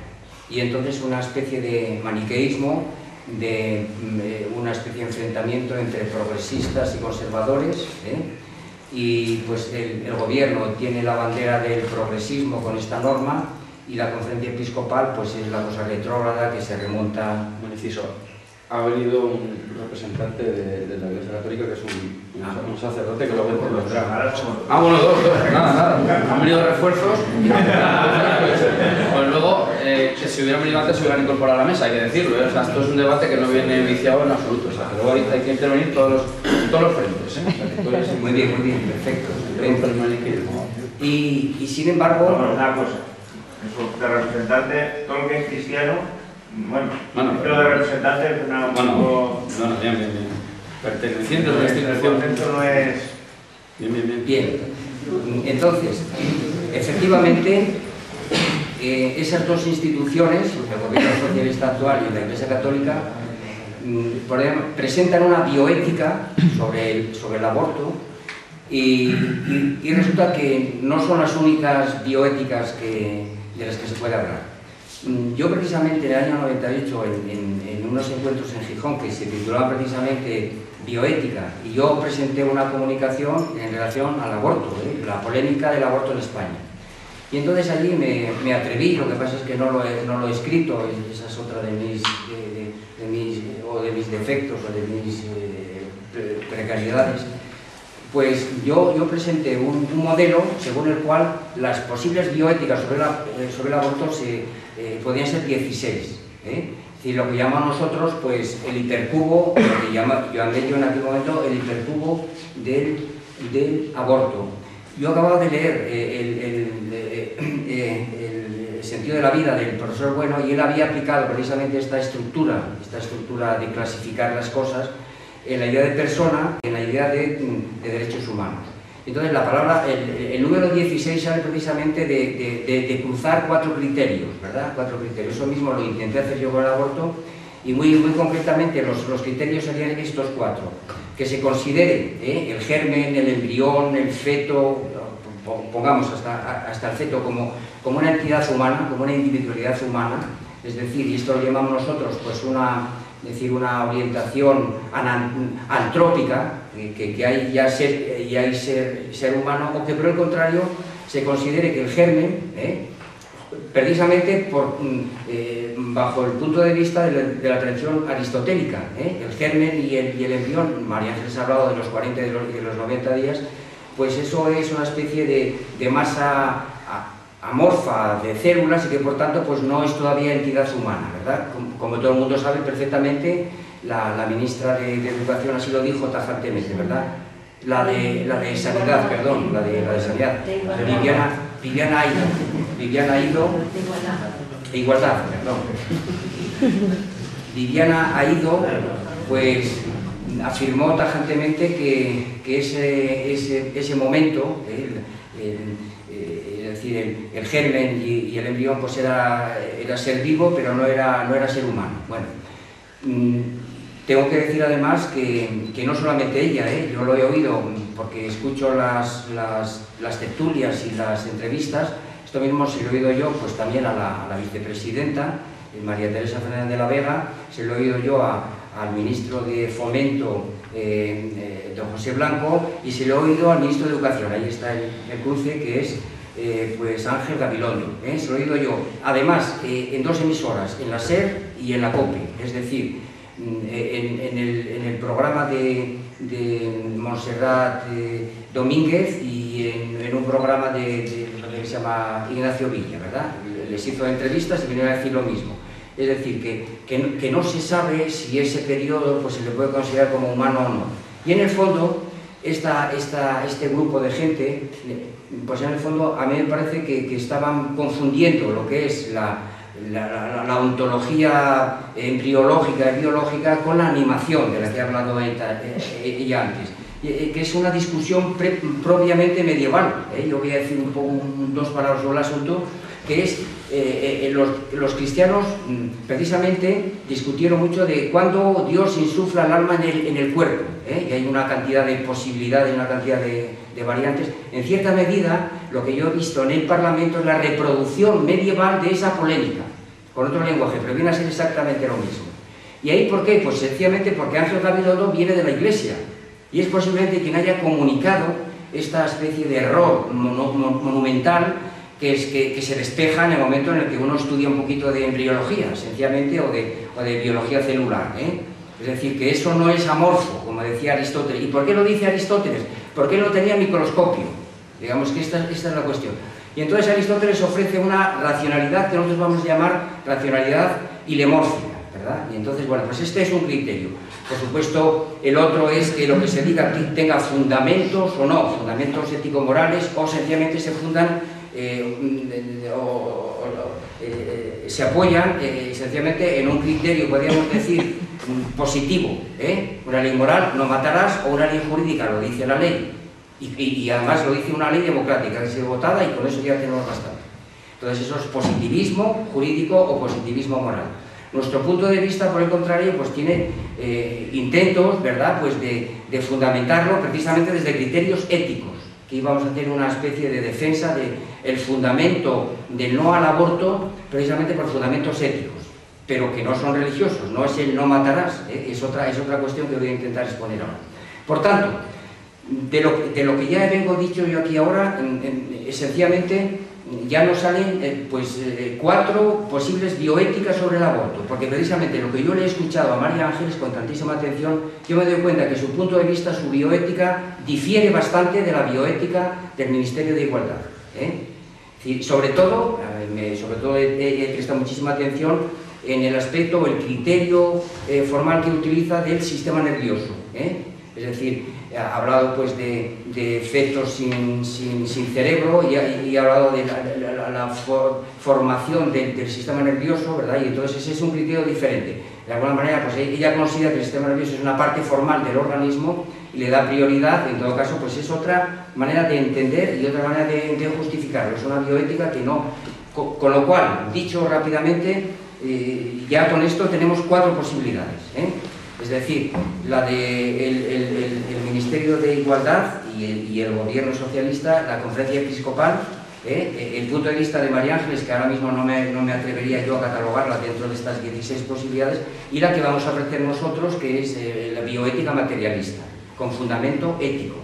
Y entonces una especie de maniqueísmo, de una especie de enfrentamiento entre progresistas y conservadores, y pues el gobierno tiene la bandera del progresismo con esta norma y la conferencia episcopal pues es la cosa retrógrada que se remonta. Un inciso. Ha venido un representante de la Iglesia Católica que es un sacerdote que luego vendrá. Bueno, dos, nada. Han venido refuerzos. Pues luego, que si hubieran venido antes se hubieran incorporado a la mesa, hay que decirlo. O sea, esto es un debate que no viene viciado en absoluto. O sea, que luego hay que intervenir todos los frentes. Muy bien, perfecto. Y sin embargo... Una cosa, eso de representante, todo lo que es cristiano. Bueno, pero de representantes de una... bien. Pertenecientes a la institución. Esto no es... Bien. Entonces, efectivamente, esas dos instituciones, el gobierno socialista actual y la Iglesia Católica, presentan una bioética sobre el aborto y resulta que no son las únicas bioéticas de las que se puede hablar. Yo precisamente en el año 98, en unos encuentros en Gijón que se titulaban precisamente Bioética, y yo presenté una comunicación en relación al aborto, la polémica del aborto en España. Y entonces allí me atreví, lo que pasa es que no lo he escrito, esa es otra de mis defectos o de mis precariedades, pues yo presenté un modelo según el cual las posibles bioéticas sobre el aborto podían ser 16. Es decir, lo que llamamos nosotros, pues, el hipercubo, lo que yo llamé en aquel momento el hipercubo del aborto. Yo acababa de leer el sentido de la vida del profesor Bueno, y él había aplicado precisamente esta estructura de clasificar las cosas en la idea de persona, en la idea de derechos humanos. Entonces la palabra, el número 16 sale precisamente de cruzar 4 criterios, ¿verdad? 4 criterios. Eso mismo lo intenté hacer yo con el aborto, y muy concretamente los criterios serían estos 4. Que se considere el germen, el embrión, el feto, pongamos hasta el feto como una entidad humana, como una individualidad humana, es decir, y esto lo llamamos nosotros pues una orientación antrópica, que hay ya ser humano, o que por el contrario se considere que el germen, precisamente bajo el punto de vista de la tradición aristotélica, el germen y el embrión, María Ángeles ha hablado de los 40 y de los 90 días, pues eso es una especie de masa amorfa de células y que por tanto pues no es todavía entidad humana, ¿verdad? Como todo el mundo sabe perfectamente, la ministra de Educación así lo dijo tajantemente, ¿verdad? La de Sanidad, perdón, la de Sanidad, Viviana Aido, Igualdad, perdón. Viviana Aido, pues afirmó tajantemente que ese momento, es decir, el germen y el embrión pues era ser vivo, pero no era ser humano. Bueno, tengo que decir además que no solamente ella, yo lo he oído porque escucho las tertulias y las entrevistas. Esto mismo se lo he oído yo pues también a la vicepresidenta, María Teresa Fernández de la Vega, se lo he oído yo al ministro de Fomento, don José Blanco, y se lo he oído al ministro de Educación, ahí está el cruce, que es pues Ángel Gabilondo, se lo he oído yo. Además, en 2 emisoras, en la SER y en la COPE, es decir, en el programa de Montserrat Domínguez y en un programa que se llama Ignacio Villa, ¿verdad? Les hizo entrevistas y vinieron a decir lo mismo. Es decir, que no se sabe si ese periodo pues, se le puede considerar como humano o no. Y en el fondo, este grupo de gente, pues en el fondo a mí me parece que estaban confundiendo lo que es la ontología embriológica y biológica con la animación de la que he hablado ella antes, que es una discusión propiamente medieval. Yo voy a decir un poco 2 palabras sobre el asunto, que es los cristianos precisamente discutieron mucho de cuándo Dios insufla el alma en el cuerpo, y hay una cantidad de posibilidades, una cantidad de variantes. En cierta medida, lo que yo he visto en el Parlamento es la reproducción medieval de esa polémica, con otro lenguaje, pero viene a ser exactamente lo mismo. ¿Y ahí por qué? Pues sencillamente porque Ángel Gabilondo viene de la Iglesia, y es posiblemente quien haya comunicado esta especie de error monumental que se despeja en el momento en el que uno estudia un poquito de embriología, sencillamente, o de biología celular. Es decir, que eso no es amorfo, como decía Aristóteles. ¿Y por qué lo dice Aristóteles? Porque él no tenía microscopio. Digamos que esta es la cuestión. Y entonces Aristóteles ofrece una racionalidad que nosotros vamos a llamar racionalidad ilemórfica, ¿verdad? Y entonces, bueno, pues este es un criterio. Por supuesto, el otro es que lo que se diga tenga fundamentos o no, fundamentos ético-morales, o sencillamente se fundan se apoyan sencillamente en un criterio, podríamos decir, positivo, una ley moral, no matarás, o una ley jurídica, lo dice la ley, y además lo dice una ley democrática, que ha sido votada, y con eso ya tenemos bastante. Entonces eso es positivismo jurídico o positivismo moral. Nuestro punto de vista, por el contrario, pues tiene intentos, ¿verdad?, pues de fundamentarlo precisamente desde criterios éticos, que íbamos a hacer una especie de defensa del fundamento del no al aborto, precisamente por fundamentos éticos, pero que no son religiosos, no es el no matarás, es otra cuestión que voy a intentar exponer ahora. Por tanto, de lo que ya vengo dicho yo aquí ahora, esencialmente ya nos salen 4 posibles bioéticas sobre el aborto, porque precisamente lo que yo le he escuchado a María Ángeles con tantísima atención, yo me doy cuenta que su punto de vista, su bioética, difiere bastante de la bioética del Ministerio de Igualdad. Sobre todo he prestado muchísima atención en el aspecto o el criterio formal que utiliza del sistema nervioso. Es decir, ha hablado pues de efectos sin cerebro y ha hablado de la formación del sistema nervioso, ¿verdad? Y entonces ese es un criterio diferente. De alguna manera, pues ella considera que el sistema nervioso es una parte formal del organismo y le da prioridad. En todo caso, pues es otra manera de entender y otra manera de justificarlo. Es una bioética que no... Con lo cual, dicho rápidamente, ya con esto tenemos 4 posibilidades. Es decir, la del Ministerio de Igualdad y el gobierno socialista, la conferencia episcopal, el punto de vista de María Ángeles, que ahora mismo no me atrevería yo a catalogarla dentro de estas 16 posibilidades, y la que vamos a ofrecer nosotros, que es la bioética materialista, con fundamento ético,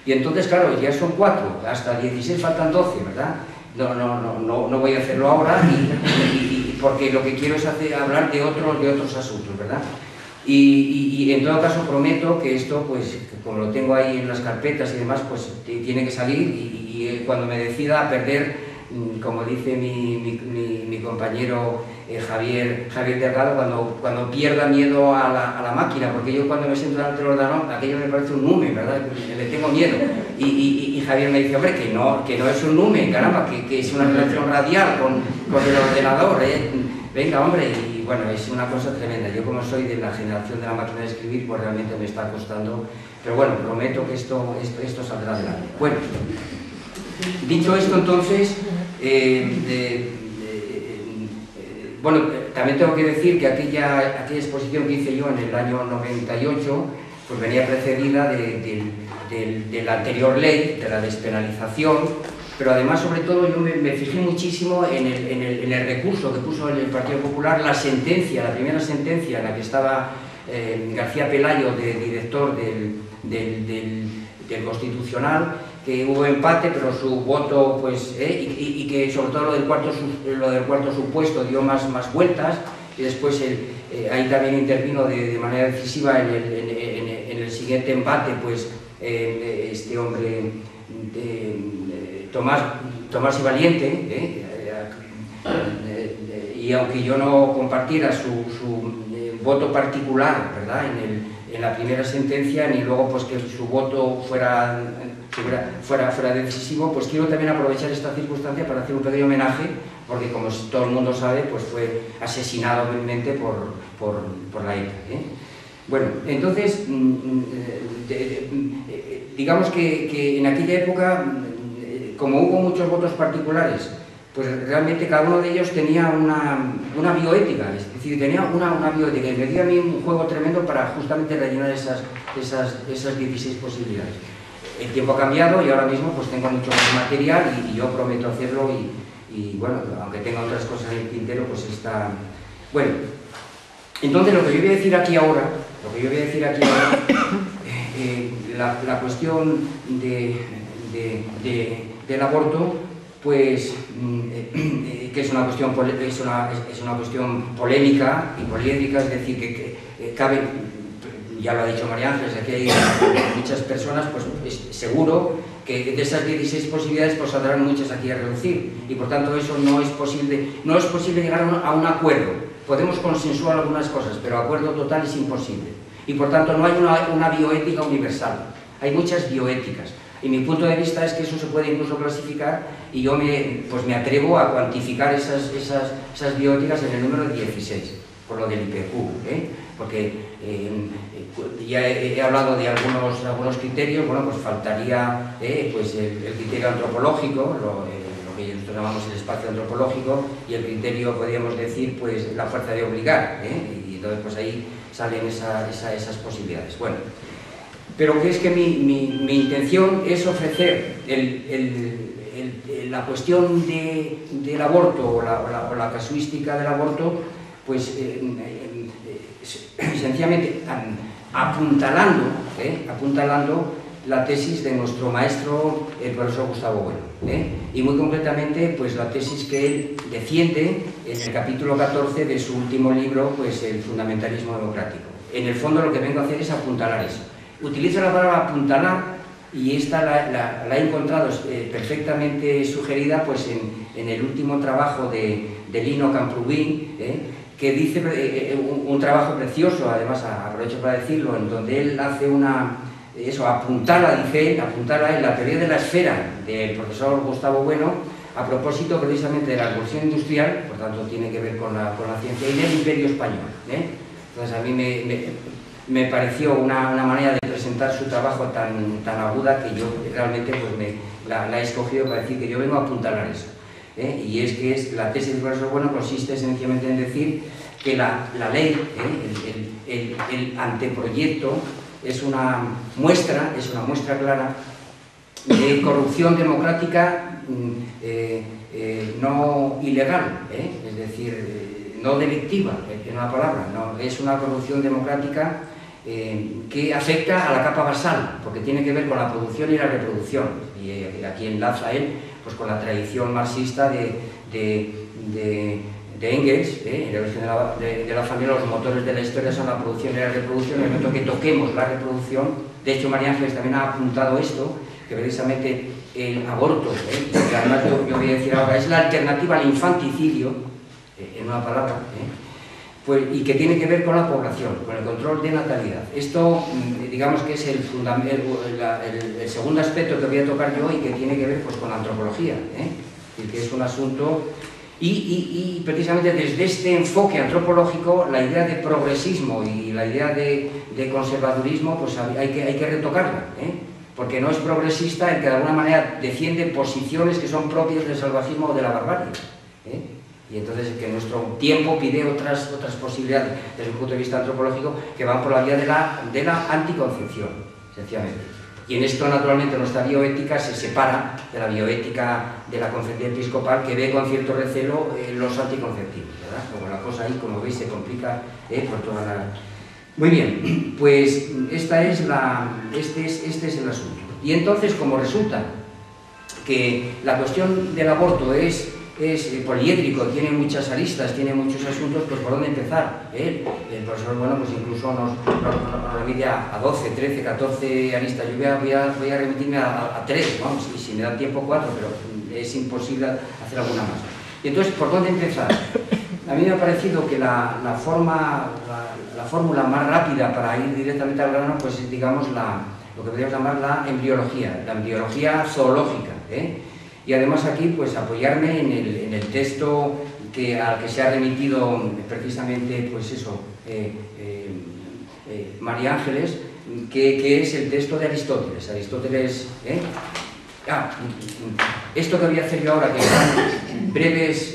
Y entonces, claro, ya son 4, hasta 16 faltan 12, ¿verdad? No voy a hacerlo ahora, porque lo que quiero es hablar de otros asuntos, ¿verdad? Y en todo caso prometo que esto, pues, como lo tengo ahí en las carpetas y demás, pues tiene que salir y cuando me decida a perder, como dice mi compañero Javier Delgado, cuando pierda miedo a la máquina, porque yo cuando me siento delante del ordenador, aquello me parece un numen, ¿verdad? Le tengo miedo. Y Javier me dice, hombre, que no es un numen, caramba, que es una relación radial con el ordenador, venga, hombre, y bueno, es una cosa tremenda. Yo como soy de la generación de la máquina de escribir, pues realmente me está costando, pero bueno, prometo que esto saldrá adelante. Bueno, dicho esto entonces, bueno, también tengo que decir que aquella exposición que hice yo en el año 98, pues venía precedida de la anterior ley, de la despenalización, pero además, sobre todo, yo me fijé muchísimo en el recurso que puso el Partido Popular, la primera sentencia en la que estaba García Pelayo, de director del Constitucional, que hubo empate, pero su voto, pues, y que sobre todo lo del cuarto supuesto dio más vueltas, y después ahí también intervino de manera decisiva en el siguiente empate, pues, este hombre, Tomás y Valiente, y aunque yo no compartiera su voto particular, ¿verdad?, en la primera sentencia, ni luego pues que su voto fuera decisivo, pues quiero también aprovechar esta circunstancia para hacer un pequeño homenaje, porque como todo el mundo sabe, pues fue asesinado vilmente por la ETA. Bueno, entonces, digamos que en aquella época, como hubo muchos votos particulares, pues realmente cada uno de ellos tenía una bioética, es decir, tenía una bioética, y me dio a mí un juego tremendo para justamente rellenar esas 16 posibilidades. El tiempo ha cambiado y ahora mismo pues tengo mucho más material y yo prometo hacerlo y bueno, aunque tenga otras cosas en el tintero, pues está... Bueno, entonces lo que yo voy a decir aquí ahora, la cuestión del aborto, pues que es una cuestión polémica y poliédrica, es decir, que cabe, ya lo ha dicho María Ángeles, aquí hay muchas personas, pues seguro que de esas 16 posibilidades pues saldrán muchas aquí a reducir, y por tanto eso no es posible llegar a un acuerdo. Podemos consensuar algunas cosas, pero acuerdo total es imposible, y por tanto no hay una bioética universal, hay muchas bioéticas. Y mi punto de vista es que eso se puede incluso clasificar, y yo me atrevo a cuantificar esas bioéticas en el número de 16, por lo del IPQ, porque ya he hablado de algunos criterios. Bueno, pues faltaría pues el criterio antropológico, lo que nosotros llamamos el espacio antropológico, y el criterio, podríamos decir, pues la fuerza de obligar, y entonces pues ahí salen esas posibilidades. Bueno, pero que es que mi intención es ofrecer la cuestión del aborto o la casuística del aborto, pues sencillamente apuntalando la tesis de nuestro maestro, el profesor Gustavo Bueno, y muy concretamente pues la tesis que él defiende en el capítulo 14 de su último libro, pues el fundamentalismo democrático. En el fondo lo que vengo a hacer es apuntalar eso. Utilizo la palabra apuntalar y esta la he encontrado perfectamente sugerida pues en el último trabajo de Lino Camprubí, que dice un trabajo precioso, además aprovecho para decirlo, en donde él hace apuntala en la teoría de la esfera del profesor Gustavo Bueno, a propósito precisamente de la revolución industrial, por tanto tiene que ver con la ciencia, y del imperio español. Entonces a mí me pareció una manera de presentar su trabajo tan aguda que yo realmente pues la he escogido para decir que yo vengo a apuntalar eso. Y es que la tesis del profesor Bueno consiste esencialmente en decir que la ley, el anteproyecto, es una muestra clara de corrupción democrática no ilegal, es decir, no delictiva, en una palabra, no, es una corrupción democrática que afecta a la capa basal, porque tiene que ver con la producción y la reproducción, y aquí enlaza él pues con la tradición marxista de Engels, en la versión de la familia, los motores de la historia son la producción y la reproducción. En el momento que toquemos la reproducción, de hecho María Ángeles también ha apuntado esto, que precisamente el aborto, que además yo voy a decir ahora, es la alternativa al infanticidio, en una palabra, pues, y que tiene que ver con la población, con el control de natalidad. Esto, digamos que es el segundo aspecto que voy a tocar yo y que tiene que ver pues, con la antropología, y que es un asunto... Y precisamente desde este enfoque antropológico, la idea de progresismo y la idea de conservadurismo, pues hay que retocarla, porque no es progresista el que de alguna manera defiende posiciones que son propias del salvajismo o de la barbarie. Y entonces que nuestro tiempo pide otras posibilidades desde un punto de vista antropológico que van por la vía de la anticoncepción, sencillamente. Y en esto, naturalmente, nuestra bioética se separa de la bioética de la conferencia episcopal, que ve con cierto recelo los anticonceptivos, ¿verdad? Como la cosa ahí, como veis, se complica por toda la... Muy bien, pues este es el asunto. Y entonces, como resulta que la cuestión del aborto es poliédrico, tiene muchas aristas, tiene muchos asuntos, pues ¿por dónde empezar? El profesor Bueno pues incluso nos remite a 12, 13, 14 aristas. Yo voy a remitirme a 3, vamos, y si me da tiempo 4, pero es imposible hacer alguna más. Y entonces, ¿por dónde empezar? A mí me ha parecido que la fórmula más rápida para ir directamente al grano, pues es, digamos, lo que podríamos llamar la embriología zoológica, Y además aquí, pues apoyarme en el texto al que se ha remitido precisamente, pues eso, María Ángeles, que es el texto de Aristóteles. Esto que voy a hacer yo ahora, que son breves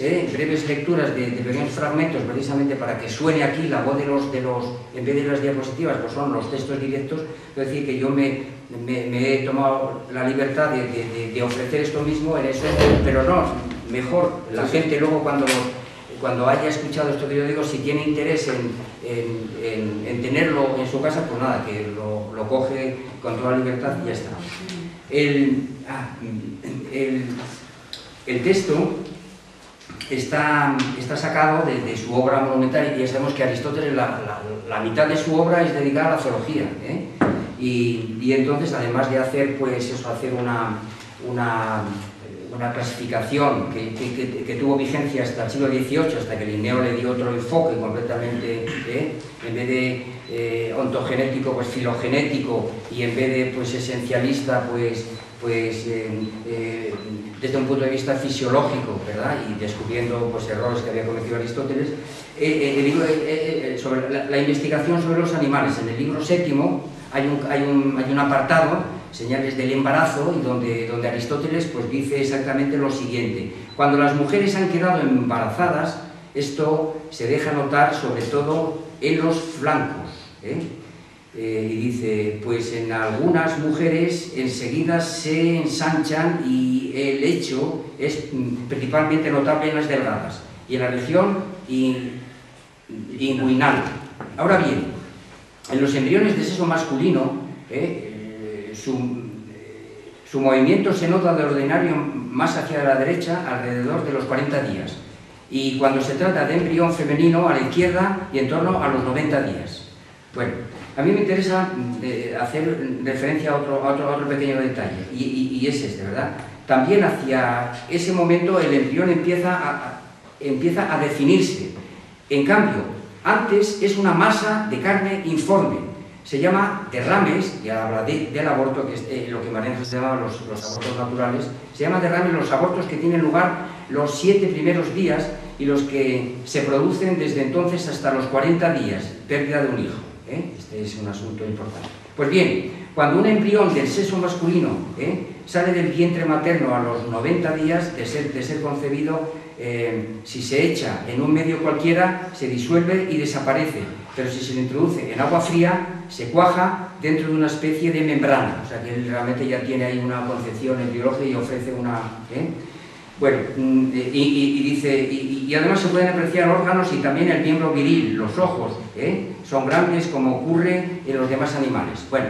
lecturas de pequeños fragmentos, precisamente para que suene aquí la voz de los en vez de las diapositivas, pues son los textos directos. Es decir, que yo me he tomado la libertad de ofrecer esto mismo en eso, pero no, mejor la gente luego cuando haya escuchado esto que yo digo, si tiene interés en tenerlo en su casa, pues nada, que lo coge con toda la libertad y ya está. El texto está sacado de su obra monumental, y ya sabemos que Aristóteles, la mitad de su obra es dedicada a la zoología, y entonces, además de hacer pues eso, hacer una clasificación que tuvo vigencia hasta el siglo XVIII, hasta que Linneo le dio otro enfoque completamente, en vez de ontogenético, pues filogenético, y en vez de pues esencialista, pues desde un punto de vista fisiológico, ¿verdad? Y descubriendo pues errores que había cometido Aristóteles. Sobre la investigación sobre los animales, en el libro séptimo hay un apartado, señales del embarazo, y donde Aristóteles pues dice exactamente lo siguiente: cuando las mujeres han quedado embarazadas, esto se deja notar sobre todo en los flancos, y dice, pues en algunas mujeres enseguida se ensanchan, y el hecho es principalmente notable en las delgadas y en la región inguinal. Ahora bien, en los embriones de sexo masculino su movimiento se nota del ordinario más hacia la derecha, alrededor de los 40 días. Y cuando se trata de embrión femenino, a la izquierda y en torno a los 90 días. Bueno, a mí me interesa hacer referencia a otro pequeño detalle, y es este, ¿verdad? También hacia ese momento el embrión empieza a definirse. En cambio, antes es una masa de carne informe. Se llama derrames, y habla del aborto, que es lo que María se llama los abortos naturales. Se llama derrames los abortos que tienen lugar los 7 primeros días y los que se producen desde entonces hasta los 40 días, pérdida de un hijo. Este es un asunto importante. Pues bien, cuando un embrión del sexo masculino sale del vientre materno a los 90 días de ser concebido, si se echa en un medio cualquiera, se disuelve y desaparece. Pero si se le introduce en agua fría, se cuaja dentro de una especie de membrana. O sea que él realmente ya tiene ahí una concepción embriológica y ofrece una... Bueno, y además se pueden apreciar órganos y también el miembro viril, los ojos, son grandes como ocurre en los demás animales. Bueno,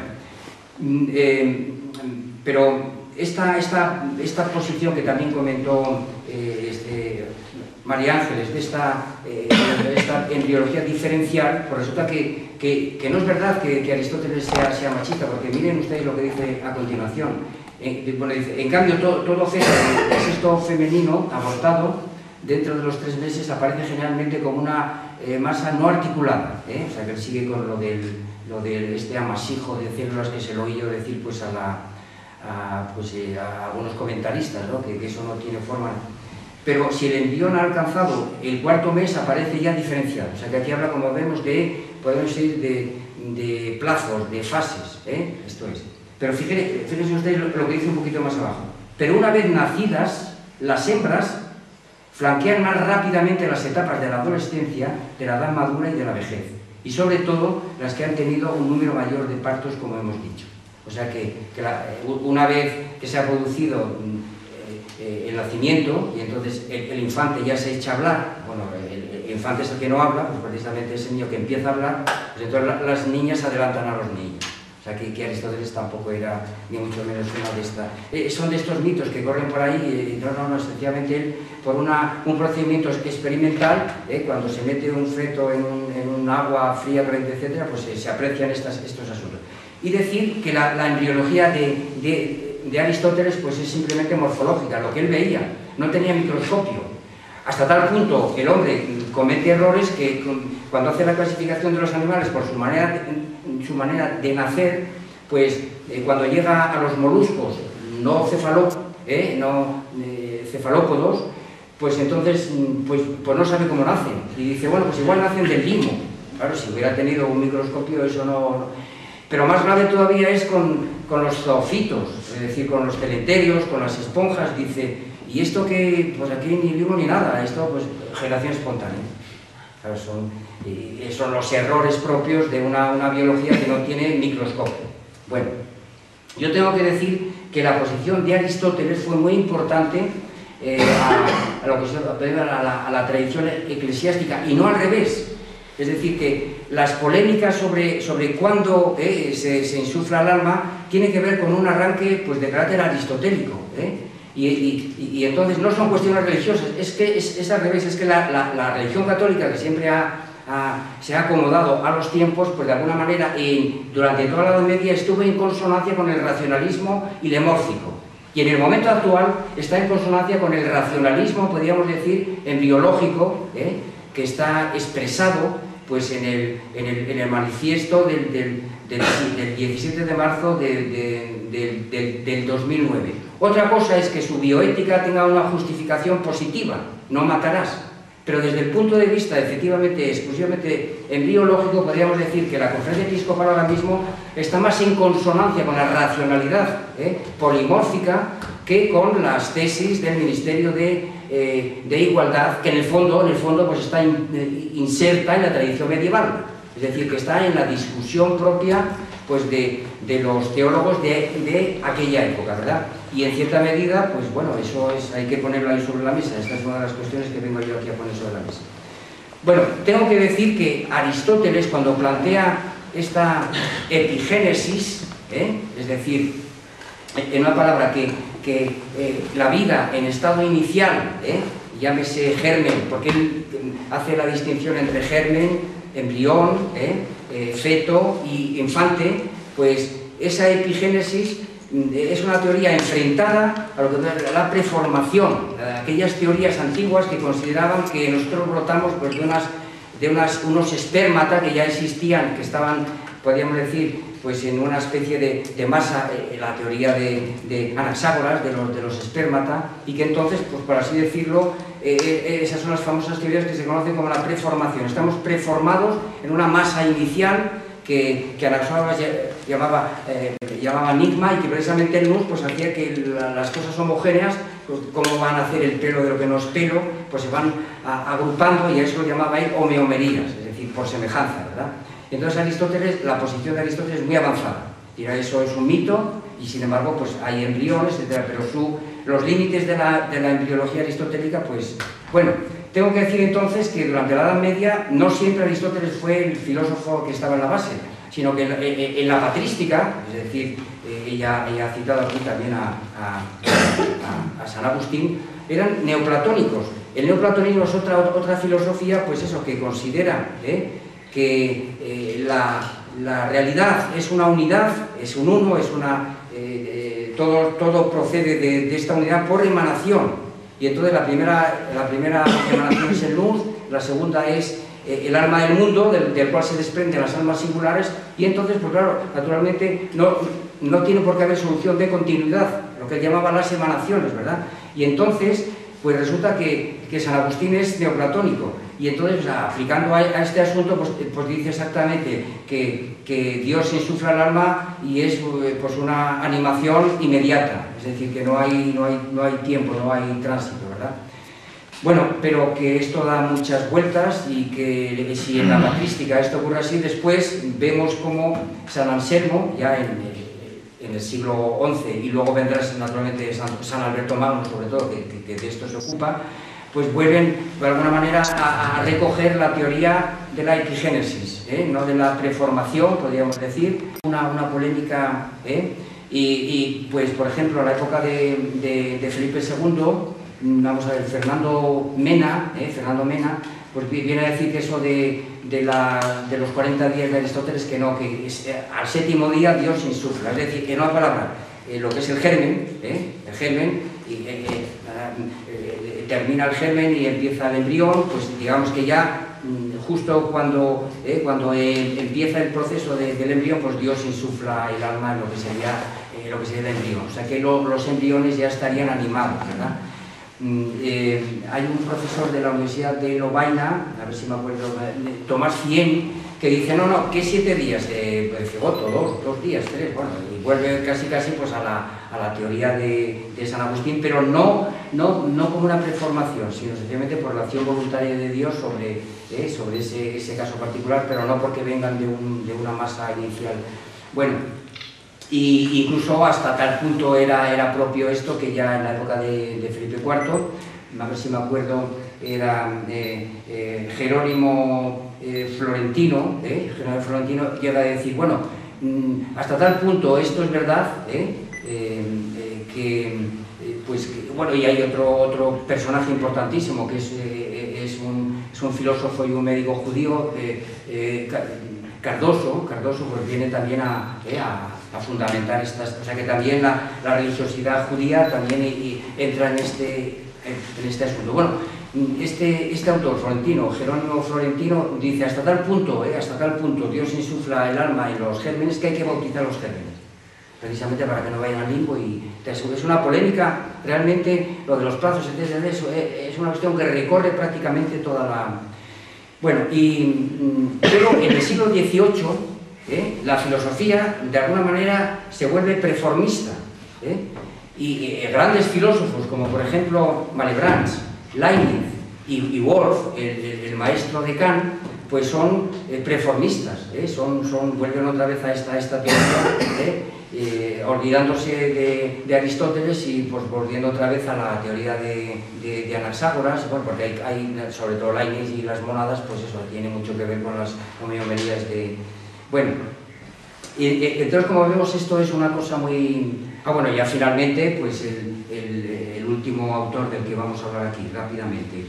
pero esta posición que también comentó María Ángeles, de esta embriología diferencial, pues resulta que no es verdad que Aristóteles sea machista, porque miren ustedes lo que dice a continuación. Bueno, dice, en cambio, todo feto de sexo femenino abortado dentro de los 3 meses aparece generalmente como una masa no articulada, o sea que él sigue con lo del este amasijo de células que se lo oí yo decir pues a algunos comentaristas, ¿no? que eso no tiene forma. Pero si el embrión ha alcanzado el 4.º mes, aparece ya diferenciado. O sea que aquí habla, como vemos, podemos decir, de plazos, de fases, esto es. Pero fíjense ustedes lo que dice un poquito más abajo. Pero una vez nacidas, las hembras flanquean más rápidamente las etapas de la adolescencia, de la edad madura y de la vejez. Y sobre todo, las que han tenido un número mayor de partos, como hemos dicho. O sea que una vez que se ha producido el nacimiento, y entonces el infante ya se echa a hablar, bueno, el infante es el que no habla, pues precisamente es el niño que empieza a hablar, pues entonces las niñas adelantan a los niños. O sea que Aristóteles tampoco era ni mucho menos una de estas. Son de estos mitos que corren por ahí, no, sencillamente él, por un procedimiento experimental, cuando se mete un feto en un agua fría, caliente, etcétera, pues se aprecian estos asuntos. Y decir que la embriología de Aristóteles pues es simplemente morfológica, lo que él veía, no tenía microscopio. Hasta tal punto el hombre comete errores que cuando hace la clasificación de los animales por su manera de nacer, pues cuando llega a los moluscos no cefalópodos, pues entonces pues no sabe cómo nacen. Y dice, bueno, pues igual nacen del limo. Claro, si hubiera tenido un microscopio eso no... Pero más grave todavía es con los zoofitos, es decir, con los teleterios, con las esponjas, dice, y esto que, pues aquí ni limo ni nada, esto pues generación espontánea. Claro, son los errores propios de una biología que no tiene microscopio. Bueno, yo tengo que decir que la posición de Aristóteles fue muy importante a la tradición eclesiástica, y no al revés. Es decir, que las polémicas sobre cuándo se insufla el alma tienen que ver con un arranque pues, de carácter aristotélico. Y entonces no son cuestiones religiosas, es al revés, es que la religión católica, que siempre se ha acomodado a los tiempos, pues de alguna manera durante toda la Edad Media estuvo en consonancia con el racionalismo y lemórfico. Y en el momento actual está en consonancia con el racionalismo, podríamos decir, embriológico, que está expresado pues, en el manifiesto del 17 de marzo del 2009. Otra cosa es que su bioética tenga una justificación positiva, no matarás. Pero desde el punto de vista, efectivamente, exclusivamente embriológico, podríamos decir que la Conferencia Episcopal ahora mismo está más en consonancia con la racionalidad polimórfica que con las tesis del Ministerio de Igualdad, que en el fondo pues está inserta en la tradición medieval. Es decir, que está en la discusión propia pues, de los teólogos de aquella época, ¿verdad? Y en cierta medida, pues bueno, eso hay que ponerlo ahí sobre la mesa. Esta es una de las cuestiones que vengo yo aquí a poner sobre la mesa. Bueno, tengo que decir que Aristóteles, cuando plantea esta epigénesis, es decir, en una palabra que la vida en estado inicial, llámese germen, porque él hace la distinción entre germen, embrión, feto y infante, pues esa epigénesis es una teoría enfrentada a lo que es la preformación, aquellas teorías antiguas que consideraban que nosotros brotamos pues, de unos espermata que ya existían, que estaban, podríamos decir, pues en una especie de masa, la teoría de Anaxágoras, de los espermata, y que entonces, pues por así decirlo, esas son las famosas teorías que se conocen como la preformación. Estamos preformados en una masa inicial que Anaxágoras llamaba enigma, y que precisamente el nous pues hacía que las cosas homogéneas, pues, como van a hacer el pelo de lo que no es pelo, pues se van agrupando, y a eso lo llamaba él homeomerías, es decir, por semejanza, ¿verdad? Entonces Aristóteles, la posición de Aristóteles es muy avanzada, y eso es un mito, y sin embargo pues hay embriones, etc. Pero los límites de la embriología aristotélica, pues, bueno, tengo que decir entonces que durante la Edad Media no siempre Aristóteles fue el filósofo que estaba en la base, sino que en la patrística, es decir, ella ha citado aquí también a San Agustín, eran neoplatónicos. El neoplatonismo es otra filosofía, pues eso, que considera que la realidad es una unidad, es un uno, es todo procede de esta unidad por emanación. Y entonces la primera emanación es el nous, la segunda es el alma del mundo, del cual se desprenden las almas singulares, y entonces, pues claro, naturalmente no tiene por qué haber solución de continuidad, lo que él llamaba las emanaciones, ¿verdad? Y entonces, pues resulta que San Agustín es neoplatónico, y entonces, o sea, aplicando a este asunto, pues dice exactamente que Dios insufla el alma y es pues una animación inmediata, es decir, que no hay tiempo, no hay tránsito, ¿verdad? Bueno, pero que esto da muchas vueltas, y que si en la patrística esto ocurre así, después vemos como San Anselmo, ya en el siglo XI, y luego vendrá naturalmente San Alberto Magno, sobre todo, que de esto se ocupa, pues vuelven de alguna manera a recoger la teoría de la epigénesis, no de la preformación, podríamos decir, una polémica, y pues por ejemplo, a la época de Felipe II, vamos a ver, Fernando Mena, pues viene a decir que eso de los 40 días de Aristóteles, que no, que al séptimo día Dios insufla, es decir, que no hay palabra, lo que es el germen, termina el germen y empieza el embrión, pues digamos que ya justo cuando empieza el proceso del embrión, pues Dios insufla el alma en lo que sería el embrión, o sea que los embriones ya estarían animados, ¿verdad? Hay un profesor de la Universidad de Lovaina, a ver si me acuerdo, Tomás Cien, que dice, no, ¿qué 7 días? Pues cigoto, 2 días, 3, bueno, y vuelve casi pues a la teoría de San Agustín, pero no como una preformación, sino sencillamente por la acción voluntaria de Dios sobre ese caso particular, pero no porque vengan de una masa inicial. Bueno, y incluso hasta tal punto era propio esto, que ya en la época de Felipe IV, a ver si me acuerdo, era Jerónimo Florentino, llega a decir, bueno, hasta tal punto esto es verdad, bueno, y hay otro personaje importantísimo, que es un filósofo y un médico judío, Cardoso, pues viene también a fundamentar estas, o sea que también la religiosidad judía también entra en este asunto. Bueno, este autor florentino, Jerónimo Florentino, dice hasta tal punto Dios insufla el alma en los gérmenes que hay que bautizar los gérmenes, precisamente para que no vayan al limbo. Y es una polémica, realmente lo de los plazos, etc. Es una cuestión que recorre prácticamente toda la... Bueno, pero en el siglo XVIII la filosofía de alguna manera se vuelve preformista, y grandes filósofos como por ejemplo Malebranche, Leibniz y Wolff, el maestro de Kant, pues son preformistas, vuelven otra vez a esta teoría, olvidándose de Aristóteles y pues volviendo otra vez a la teoría de Anaxágoras, bueno, porque hay sobre todo Leibniz y las mónadas, pues eso tiene mucho que ver con las homeomerías de... Bueno, Entonces, como vemos, esto es una cosa muy... bueno, ya finalmente, pues el último autor del que vamos a hablar aquí, rápidamente.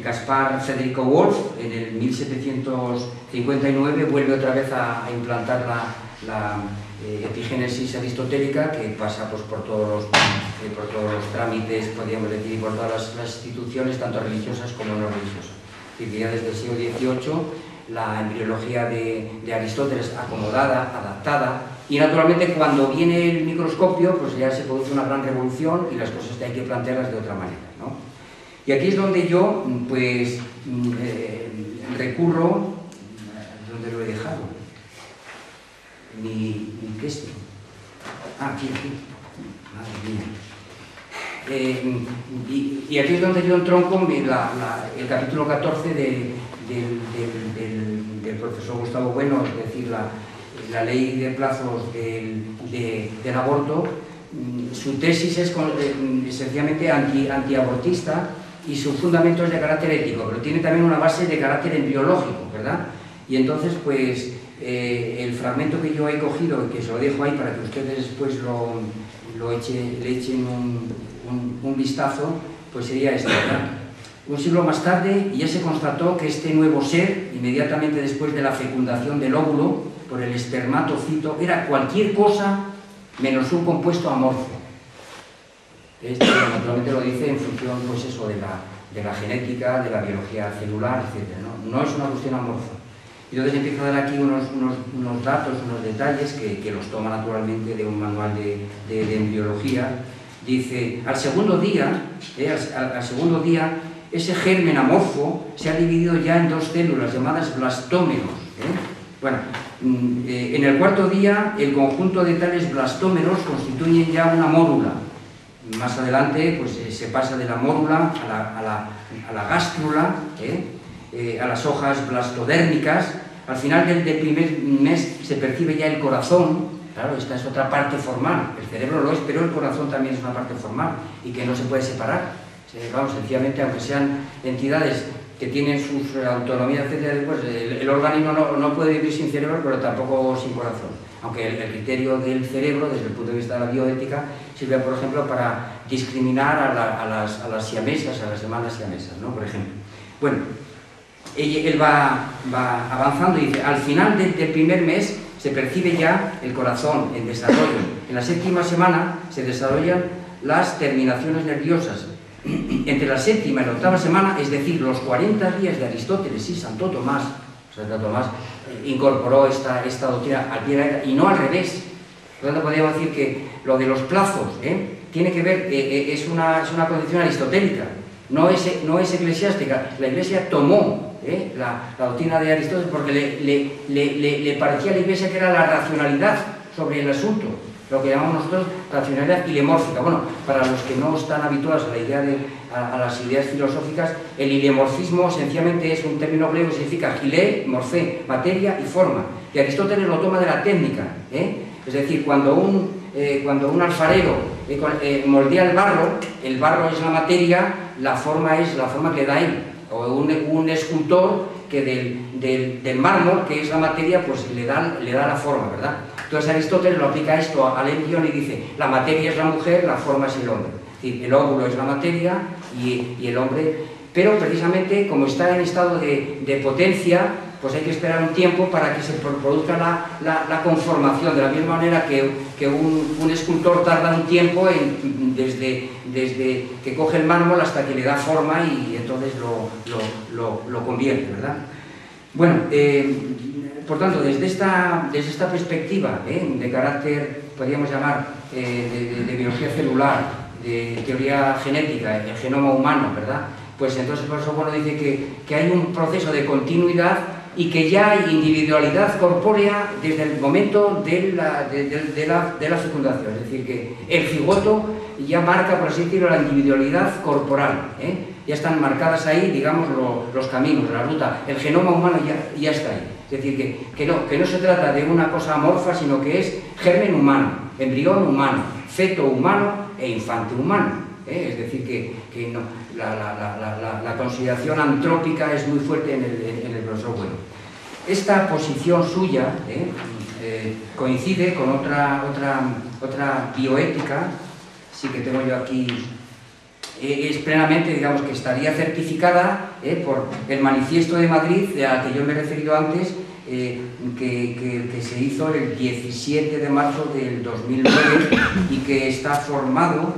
Gaspar Federico Wolff, en el 1759, vuelve otra vez a implantar la epigénesis aristotélica, que pasa pues, por todos los trámites, podríamos decir, y por todas las instituciones, tanto religiosas como no religiosas. Y ya desde el siglo XVIII, la embriología de Aristóteles acomodada, adaptada, y naturalmente cuando viene el microscopio, pues ya se produce una gran revolución y las cosas hay que plantearlas de otra manera, ¿no? Y aquí es donde yo, pues, recurro, ¿dónde lo he dejado? Mi texto. Aquí. Madre mía. Y aquí es donde yo entronco el capítulo 14 del profesor Gustavo Bueno, es decir, la ley de plazos del aborto. Su tesis es sencillamente antiabortista y su fundamento es de carácter ético, pero tiene también una base de carácter embriológico, ¿verdad? Y entonces, pues, el fragmento que yo he cogido, que se lo dejo ahí para que ustedes después le echen un vistazo, pues sería este, ¿verdad? Un siglo más tarde ya se constató que este nuevo ser, inmediatamente después de la fecundación del óvulo por el espermatocito, era cualquier cosa menos un compuesto amorfo. Esto naturalmente lo dice en función, pues eso, de la genética, de la biología celular, etc. No es una cuestión amorfa. Y entonces empiezo a dar aquí unos datos, unos detalles que los toma naturalmente de un manual de embriología. Dice, al segundo día, ese germen amorfo se ha dividido ya en dos células llamadas blastómeros. Bueno, en el cuarto día, el conjunto de tales blastómeros constituyen ya una mórula. Más adelante, pues se pasa de la mórula a la gástrula, a las hojas blastodérmicas. Al final del primer mes se percibe ya el corazón. Claro, esta es otra parte formal. El cerebro lo es, pero el corazón también es una parte formal y que no se puede separar. Vamos, sencillamente, aunque sean entidades que tienen sus autonomías, etc., pues el organismo no puede vivir sin cerebro, pero tampoco sin corazón. Aunque el criterio del cerebro, desde el punto de vista de la bioética, sirve, por ejemplo, para discriminar a las siamesas, a las hermanas siamesas, ¿no? Por ejemplo. Bueno, él va avanzando y dice, al final del primer mes se percibe ya el corazón en desarrollo. En la séptima semana se desarrollan las terminaciones nerviosas. Entre la séptima y la octava semana, es decir, los 40 días de Aristóteles y Santo Tomás, incorporó esta doctrina al pie de la letra, y no al revés. Por lo tanto, podríamos decir que lo de los plazos tiene que ver, es una concepción aristotélica, no es eclesiástica. La Iglesia tomó la doctrina de Aristóteles porque le parecía a la Iglesia que era la racionalidad sobre el asunto, lo que llamamos nosotros racionalidad ilemórfica. Bueno, para los que no están habituados a la idea a las ideas filosóficas, el ilemorfismo sencillamente es un término griego que significa gilé, morfé, materia y forma. Y Aristóteles lo toma de la técnica, es decir, cuando un alfarero moldea el barro es la materia, la forma es la forma que da él. O un escultor que del mármol, que es la materia, pues le da la forma, ¿verdad? Entonces Aristóteles lo aplica esto al embrión y dice, la materia es la mujer, la forma es el hombre. Es decir, el óvulo es la materia y el hombre, pero precisamente como está en estado de potencia, pues hay que esperar un tiempo para que se produzca la conformación, de la misma manera que un escultor tarda un tiempo desde que coge el mármol hasta que le da forma y entonces lo convierte, ¿verdad? Bueno, por tanto, desde esta perspectiva de carácter, podríamos llamar, de biología celular, de teoría genética, el genoma humano, ¿verdad? Pues entonces por eso Bueno dice que hay un proceso de continuidad y que ya hay individualidad corpórea desde el momento de la fecundación. Es decir, que el cigoto ya marca, por así decirlo, la individualidad corporal. Ya están marcadas ahí, digamos, los caminos, la ruta. El genoma humano ya está ahí. Es decir, que no se trata de una cosa amorfa, sino que es germen humano, embrión humano, feto humano e infante humano. Es decir, que no, la consideración antrópica es muy fuerte en el profesor Bueno. Esta posición suya, coincide con otra bioética, sí que tengo yo aquí, es plenamente, digamos, que estaría certificada por el Manifiesto de Madrid, al que yo me he referido antes, que se hizo el 17 de marzo del 2009 y que está formado,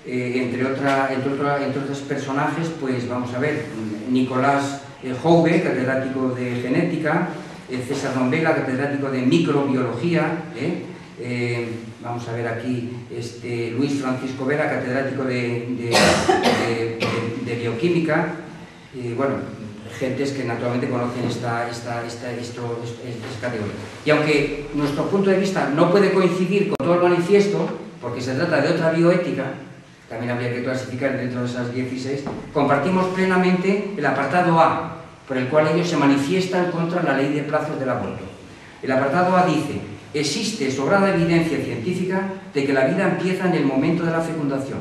entre otros personajes, pues vamos a ver, Nicolás Jouve, catedrático de genética, César Nombela, catedrático de microbiología, vamos a ver aquí Luis Francisco Vera, catedrático de bioquímica, bueno, gentes que naturalmente conocen esta categoría. Y aunque nuestro punto de vista no puede coincidir con todo el manifiesto, porque se trata de otra bioética, también habría que clasificar dentro de esas 16, compartimos plenamente el apartado A, por el cual ellos se manifiestan contra la ley de plazos del aborto. El apartado A dice: existe sobrada evidencia científica de que la vida empieza en el momento de la fecundación.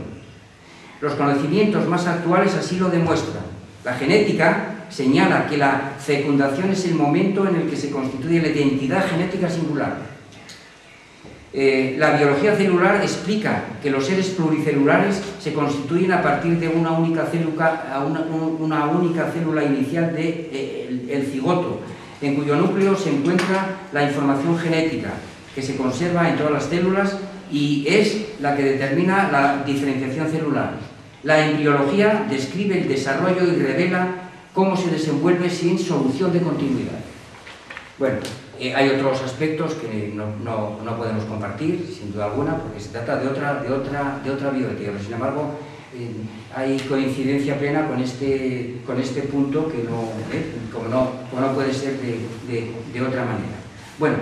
Los conocimientos más actuales así lo demuestran. La genética señala que la fecundación es el momento en el que se constituye la identidad genética singular. La biología celular explica que los seres pluricelulares se constituyen a partir de una única célula inicial del cigoto, en cuyo núcleo se encuentra la información genética, que se conserva en todas las células y es la que determina la diferenciación celular. La embriología describe el desarrollo y revela cómo se desenvuelve sin solución de continuidad. Bueno, hay otros aspectos que no podemos compartir, sin duda alguna, porque se trata de otra bioética, pero sin embargo hay coincidencia plena con este punto que como no puede ser de otra manera. Bueno,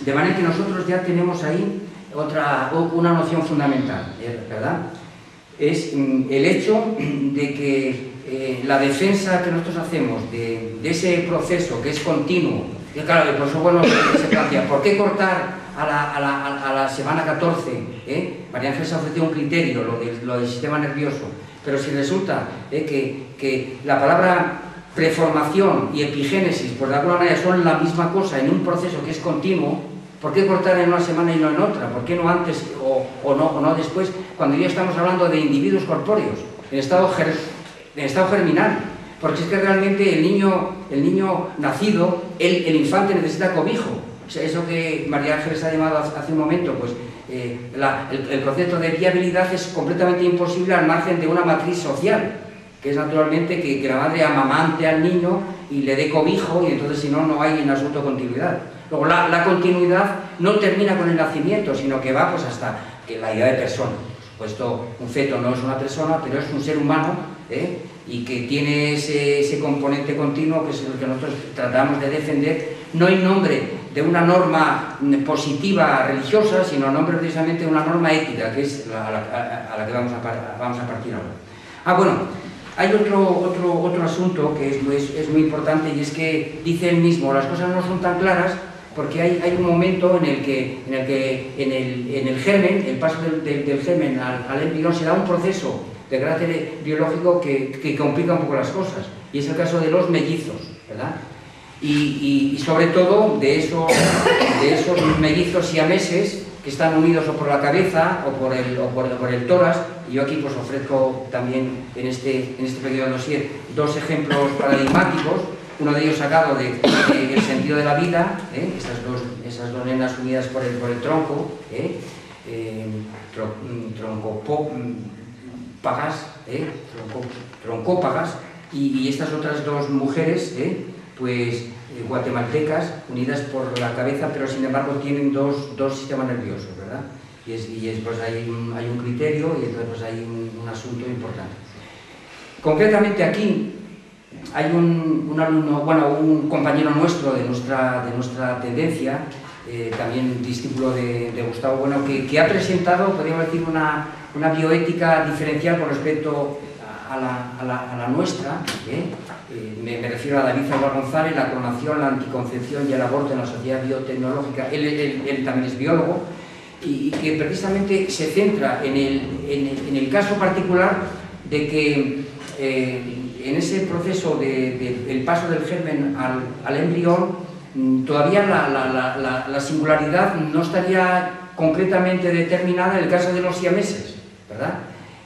de manera que nosotros ya tenemos ahí una noción fundamental, ¿verdad? Es el hecho de que la defensa que nosotros hacemos de ese proceso que es continuo, y claro, por eso bueno, se plantea, ¿por qué cortar a la semana 14? María Ángeles ha ofrecido un criterio, lo del sistema nervioso, pero si resulta que la palabra preformación y epigénesis, pues de alguna manera son la misma cosa en un proceso que es continuo, ¿por qué cortar en una semana y no en otra? ¿Por qué no antes o no después, cuando ya estamos hablando de individuos corpóreos, en estado germinal? Porque es que realmente el niño nacido, el infante necesita cobijo. O sea, eso que María Ángeles ha llamado hace un momento, pues el concepto de viabilidad es completamente imposible al margen de una matriz social, que es naturalmente que la madre amamante al niño y le dé cobijo, y entonces si no hay en absoluto continuidad. Luego la continuidad no termina con el nacimiento, sino que va pues hasta que la idea de persona. Por supuesto, un feto no es una persona, pero es un ser humano, y que tiene ese componente continuo, que es el que nosotros tratamos de defender, no en nombre de una norma positiva religiosa, sino en nombre precisamente de una norma ética, que es a la que vamos a partir ahora. Bueno, hay otro asunto que es muy importante, y es que dice él mismo, las cosas no son tan claras, porque hay un momento en el que en el germen, el paso del germen al embrión, se da un proceso de carácter biológico que complica un poco las cosas, y es el caso de los mellizos, ¿verdad? Y sobre todo de esos mellizos siameses que están unidos o por la cabeza o por el tórax. Y yo aquí pues ofrezco también en este pequeño dossier dos ejemplos paradigmáticos, uno de ellos sacado de El sentido de la vida, esas dos nenas unidas por el tronco, troncópagas, y estas otras dos mujeres, pues guatemaltecas, unidas por la cabeza, pero sin embargo tienen dos sistemas nerviosos, ¿verdad? Y pues hay un criterio, y entonces pues hay un asunto importante. Concretamente aquí hay un alumno, bueno, un compañero nuestro de nuestra tendencia, también discípulo de Gustavo Bueno, que ha presentado, podríamos decir, una bioética diferencial con respecto a la nuestra. Me refiero a David Salvador González, la clonación, la anticoncepción y el aborto en la sociedad biotecnológica. Él también es biólogo, y que precisamente se centra en el caso particular de que en ese proceso del paso del germen al embrión, todavía la singularidad no estaría concretamente determinada en el caso de los siameses, ¿verdad?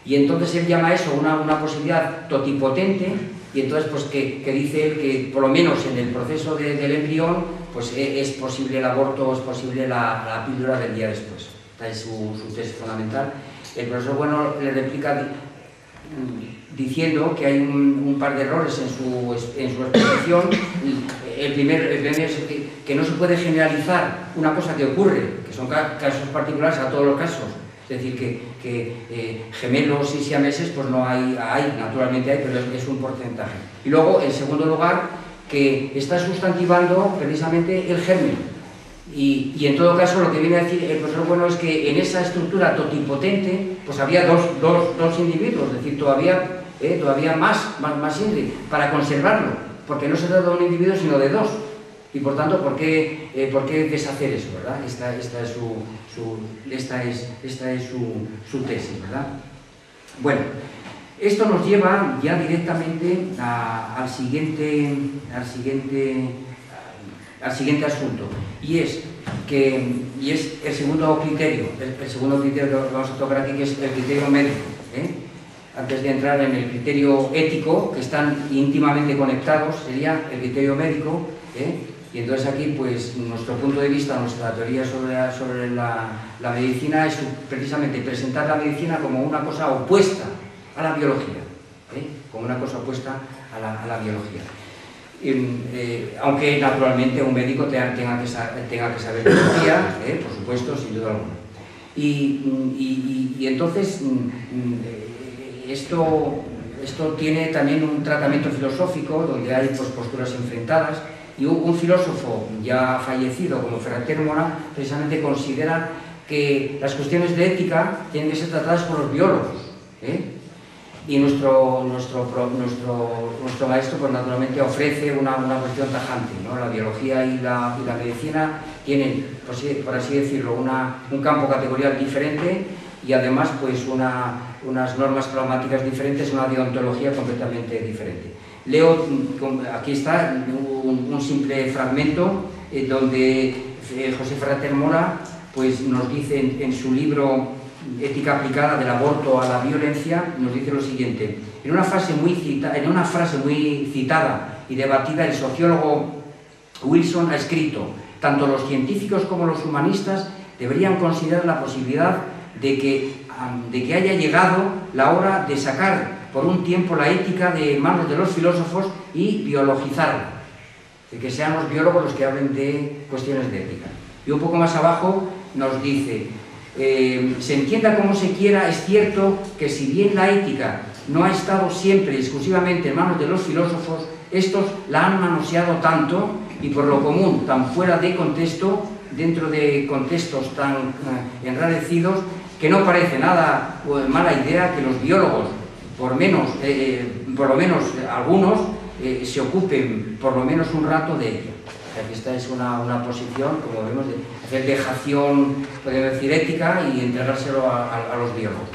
Y entonces él llama eso una posibilidad totipotente, y entonces pues que dice él que por lo menos en el proceso del embrión pues es posible el aborto, es posible la píldora del día después. Esta es su tesis fundamental. El profesor Bueno le replica diciendo que hay un par de errores en su exposición. El primer es que no se puede generalizar una cosa que ocurre, que son casos particulares a todos los casos. Es decir, que gemelos y siameses pues no hay, naturalmente hay, pero es un porcentaje. Y luego, en segundo lugar, que está sustantivando precisamente el germen. Y en todo caso lo que viene a decir el profesor Bueno es que en esa estructura totipotente pues había dos individuos, es decir, todavía más índice, para conservarlo, porque no se trata de un individuo sino de dos. Y por tanto, ¿por qué deshacer eso, verdad? Esta es su tesis, ¿verdad? Bueno, esto nos lleva ya directamente al siguiente asunto, y es el segundo criterio, que vamos a tocar aquí, que es el criterio médico, Antes de entrar en el criterio ético, que están íntimamente conectados, sería el criterio médico, Y entonces aquí, pues, nuestro punto de vista, nuestra teoría sobre la medicina es precisamente presentar la medicina como una cosa opuesta a la biología, como una cosa opuesta a la biología. Aunque naturalmente un médico tenga que saber biología, por supuesto, sin duda alguna. Y entonces esto tiene también un tratamiento filosófico donde hay pues, posturas enfrentadas, y un filósofo ya fallecido como Ferrater Mora precisamente considera que las cuestiones de ética tienen que ser tratadas por los biólogos, y nuestro maestro pues naturalmente ofrece una cuestión tajante, ¿no? La biología y la medicina tienen, por así decirlo, un campo categorial diferente, y además pues unas normas pragmáticas diferentes, una deontología completamente diferente. Leo, aquí está un simple fragmento donde José Ferrater Mora pues, nos dice en su libro Ética aplicada del aborto a la violencia, nos dice lo siguiente: en una frase muy citada y debatida, el sociólogo Wilson ha escrito: tanto los científicos como los humanistas deberían considerar la posibilidad de que haya llegado la hora de sacar por un tiempo la ética de manos de los filósofos y biologizarla, de que sean los biólogos los que hablen de cuestiones de ética. Y un poco más abajo nos dice: se entienda como se quiera, es cierto que si bien la ética no ha estado siempre exclusivamente en manos de los filósofos, estos la han manoseado tanto y por lo común tan fuera de contexto, dentro de contextos tan enrarecidos, que no parece nada mala idea que los biólogos, por lo menos algunos, se ocupen por lo menos un rato de ello. O sea, que esta es una posición, como vemos, de hacer dejación, podemos decir, ética y entregárselo a los biólogos.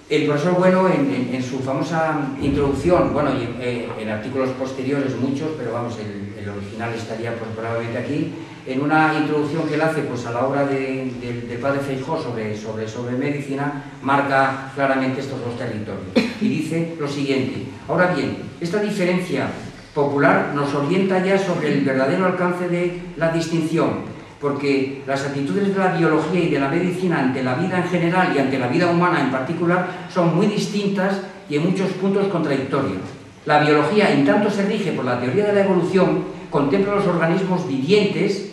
El profesor Bueno, en su famosa introducción, bueno, y en artículos posteriores muchos, pero vamos, el original estaría pues, probablemente aquí, en una introducción que él hace pues, a la obra del padre Feijóo sobre medicina, marca claramente estos dos territorios. Y dice lo siguiente: ahora bien, esta diferencia popular nos orienta ya sobre el verdadero alcance de la distinción, porque las actitudes de la biología y de la medicina ante la vida en general y ante la vida humana en particular son muy distintas y en muchos puntos contradictorias. La biología, en tanto se rige por la teoría de la evolución, contempla los organismos vivientes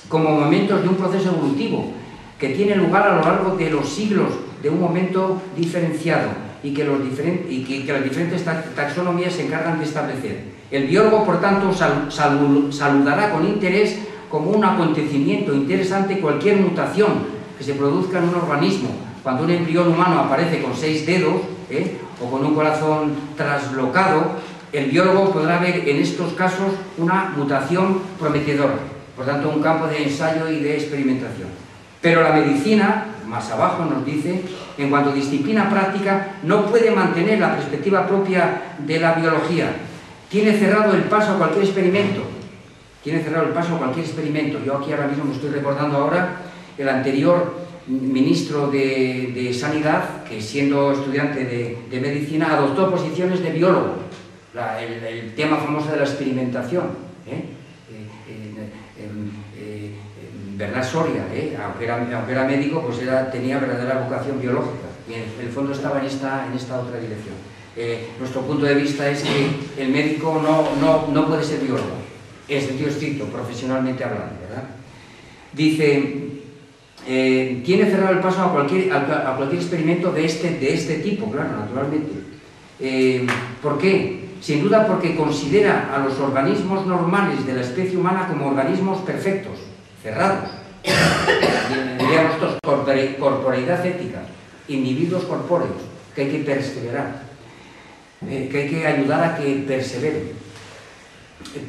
como momentos de un proceso evolutivo que tiene lugar a lo largo de los siglos de un momento diferenciado y que las diferentes taxonomías se encargan de establecer. El biólogo, por tanto, saludará con interés como un acontecimiento interesante cualquier mutación que se produzca en un organismo. Cuando un embrión humano aparece con 6 dedos o con un corazón traslocado, el biólogo podrá ver en estos casos una mutación prometedora, por tanto un campo de ensayo y de experimentación. Pero la medicina, más abajo nos dice, en cuanto a disciplina práctica, no puede mantener la perspectiva propia de la biología. Tiene cerrado el paso a cualquier experimento. tiene cerrado el paso a cualquier experimento. Yo aquí ahora mismo me estoy recordando ahora el anterior ministro de Sanidad, que siendo estudiante de medicina adoptó posiciones de biólogo, el tema famoso de la experimentación, Bernard Soria, aunque era médico, pues tenía verdadera vocación biológica y en el fondo estaba en esta otra dirección. Nuestro punto de vista es que el médico no puede ser biólogo, en sentido estricto, profesionalmente hablando, ¿verdad? Dice, tiene cerrado el paso a cualquier experimento de este tipo, claro, naturalmente. ¿Por qué? Sin duda porque considera a los organismos normales de la especie humana como organismos perfectos, cerrados, diríamos todos, corporeidad ética, individuos corpóreos, que hay que perseverar, que hay que ayudar a que perseveren.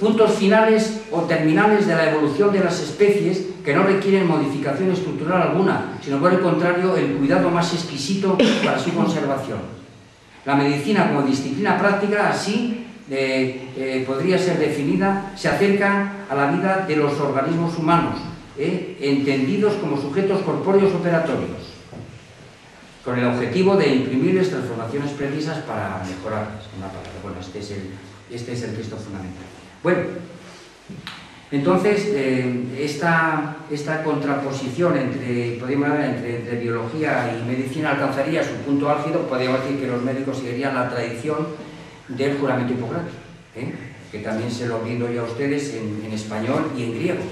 Puntos finales o terminales de la evolución de las especies que no requieren modificación estructural alguna, sino por el contrario, el cuidado más exquisito para su conservación. La medicina como disciplina práctica, así podría ser definida, se acerca a la vida de los organismos humanos, entendidos como sujetos corpóreos operatorios, con el objetivo de imprimirles transformaciones precisas para mejorarlas. Bueno, este es el texto fundamental. Bueno, entonces, esta contraposición entre biología y medicina alcanzaría su punto álgido. Podríamos decir que los médicos seguirían la tradición del juramento hipocrático, que también se lo brindo yo a ustedes en español y en griego.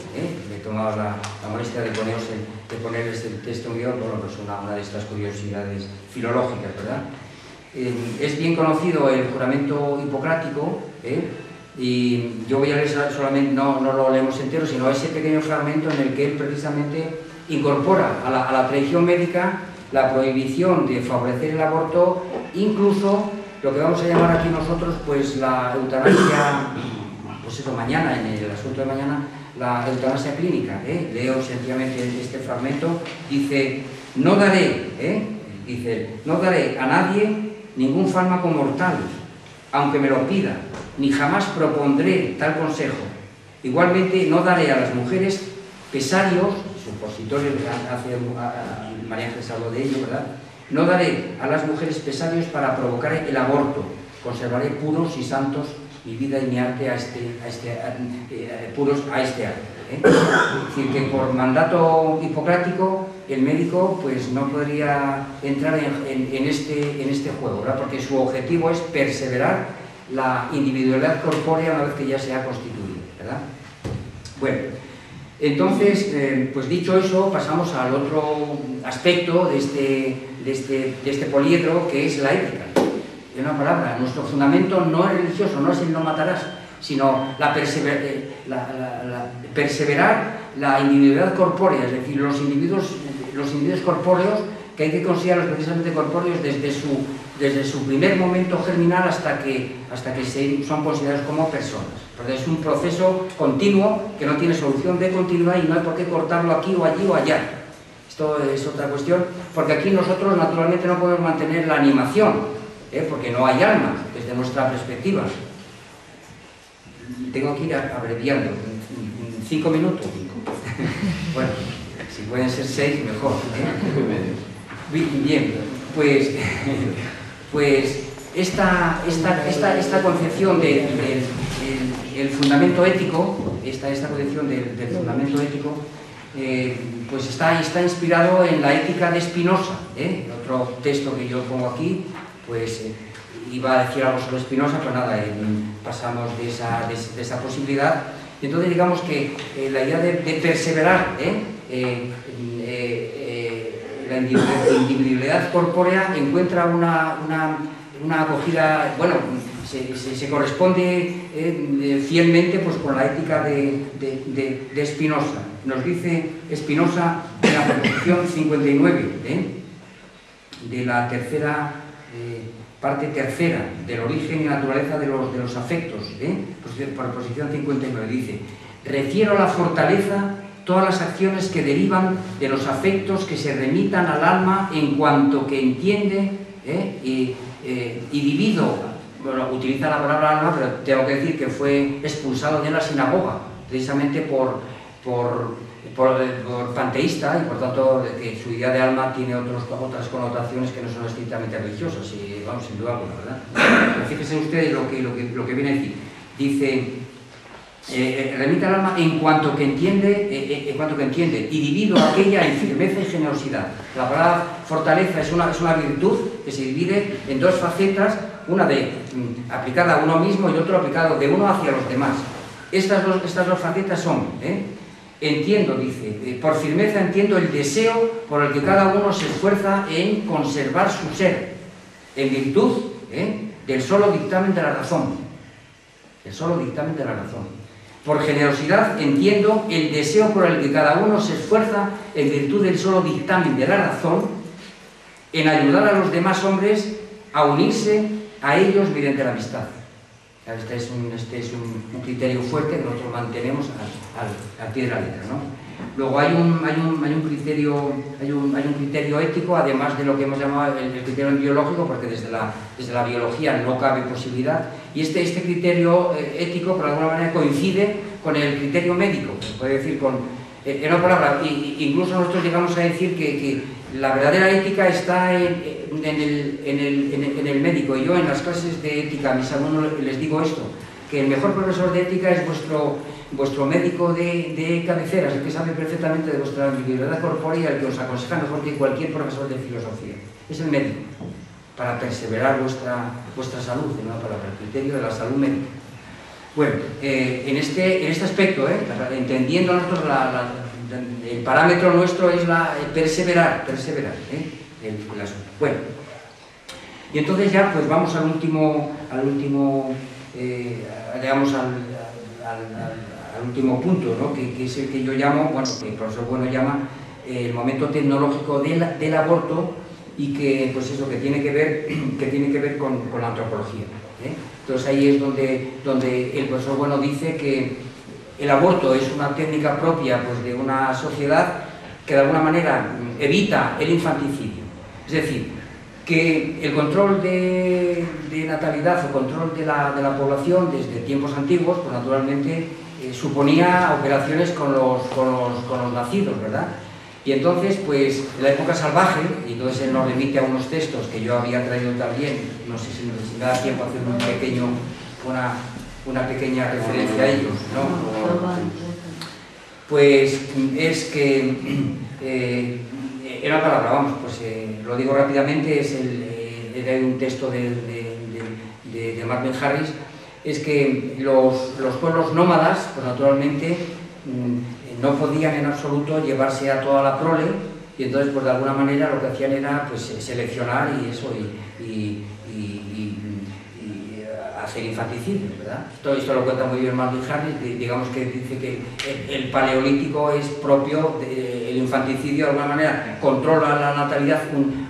Me he tomado la molestia de ponerles el texto en griego, bueno, pues una de estas curiosidades filológicas, ¿verdad? Es bien conocido el juramento hipocrático, y yo voy a leer solamente, no lo leemos entero, sino ese pequeño fragmento en el que él precisamente incorpora a la tradición médica la prohibición de favorecer el aborto, incluso lo que vamos a llamar aquí nosotros, pues la eutanasia, pues eso, mañana, en el asunto de mañana, la eutanasia clínica. Leo sencillamente este fragmento, dice, no daré a nadie ningún fármaco mortal, aunque me lo pida, ni jamás propondré tal consejo. Igualmente no daré a las mujeres pesarios, supositorios, María Ángeles habló de ello, ¿verdad? No daré a las mujeres pesarios para provocar el aborto. Conservaré puros y santos mi vida y mi arte puros a este arte. Es decir, que por mandato hipocrático el médico pues no podría entrar en este juego, ¿verdad? Porque su objetivo es perseverar la individualidad corpórea una vez que ya se ha constituido, ¿verdad? Bueno, entonces, pues dicho eso, pasamos al otro aspecto de este poliedro, que es la ética. En una palabra, nuestro fundamento no es religioso, no es el no matarás, sino perseverar la individualidad corpórea, es decir, los individuos corpóreos, que hay que considerarlos precisamente corpóreos desde su primer momento germinal hasta que son considerados como personas. Porque es un proceso continuo que no tiene solución de continuidad y no hay por qué cortarlo aquí o allí o allá. Esto es otra cuestión, porque aquí nosotros naturalmente no podemos mantener la animación, porque no hay alma desde nuestra perspectiva. Tengo que ir abreviando, 5 minutos. Bueno, si pueden ser 6, mejor. Bien, pues esta concepción del fundamento ético, esta concepción del fundamento ético, pues está inspirado en la ética de Spinoza. El otro texto que yo pongo aquí, pues iba a decir algo sobre Spinoza, pero nada, pasamos de esa posibilidad. Y entonces digamos que la idea de perseverar la individualidad corpórea encuentra una acogida, bueno, se corresponde fielmente pues, con la ética de Spinoza. Nos dice Spinoza en la proposición 59, de la tercera parte tercera del origen y naturaleza de los afectos, proposición 59, dice: refiero a la fortaleza todas las acciones que derivan de los afectos que se remitan al alma en cuanto que entiende y divido. Bueno, utiliza la palabra alma, pero tengo que decir que fue expulsado de la sinagoga precisamente por panteísta, y por tanto que su idea de alma tiene otras connotaciones que no son estrictamente religiosas, y vamos, sin duda alguna, ¿verdad? Pero fíjense ustedes lo que viene a decir. Dice, remite al alma en cuanto que entiende, y divido aquella en firmeza y generosidad. La palabra fortaleza es una virtud que se divide en dos facetas, una de aplicada a uno mismo y otro aplicado de uno hacia los demás. Estas dos facetas son, entiendo, dice, por firmeza entiendo el deseo por el que cada uno se esfuerza en conservar su ser, en virtud del solo dictamen de la razón. El solo dictamen de la razón. Por generosidad entiendo el deseo por el que cada uno se esfuerza en virtud del solo dictamen de la razón en ayudar a los demás hombres a unirse a ellos mediante la amistad. Este es un criterio fuerte que nosotros mantenemos al pie de la letra, ¿no? Luego hay un criterio ético, además de lo que hemos llamado el criterio biológico, porque desde la biología no cabe posibilidad, y este criterio ético, por alguna manera, coincide con el criterio médico, se puede decir en una palabra, incluso nosotros llegamos a decir que la verdadera ética está en el médico. Y yo en las clases de ética a mis alumnos les digo esto, que el mejor profesor de ética es vuestro médico de cabecera, el que sabe perfectamente de vuestra individualidad corpórea, el que os aconseja mejor que cualquier profesor de filosofía. Es el médico, para perseverar vuestra salud, en una palabra, el criterio de la salud médica. Bueno, en este aspecto, entendiendo nosotros el parámetro nuestro es perseverar, el asunto. Bueno, y entonces ya pues vamos al último punto, ¿no? que es el que yo llamo, bueno, que el profesor Bueno llama el momento tecnológico del aborto, y que pues eso, que tiene que ver con la antropología. Entonces ahí es donde el profesor Bueno dice que el aborto es una técnica propia pues, de una sociedad que de alguna manera evita el infanticidio. Es decir, que el control de natalidad o control de la población desde tiempos antiguos, pues naturalmente suponía operaciones con los nacidos, ¿verdad? Y entonces, pues, en la época salvaje, y entonces él nos remite a unos textos que yo había traído también, no sé si me da tiempo a hacer una pequeña referencia a ellos, ¿no? Pues es que, en una palabra, vamos, pues lo digo rápidamente, era un texto de Marvin Harris, es que los pueblos nómadas, pues naturalmente, no podían en absoluto llevarse a toda la prole, y entonces pues de alguna manera lo que hacían era pues seleccionar y hacer infanticidios, ¿verdad? Todo esto lo cuenta muy bien Marvin Harris, digamos que dice que el paleolítico es propio, el infanticidio de alguna manera controla la natalidad,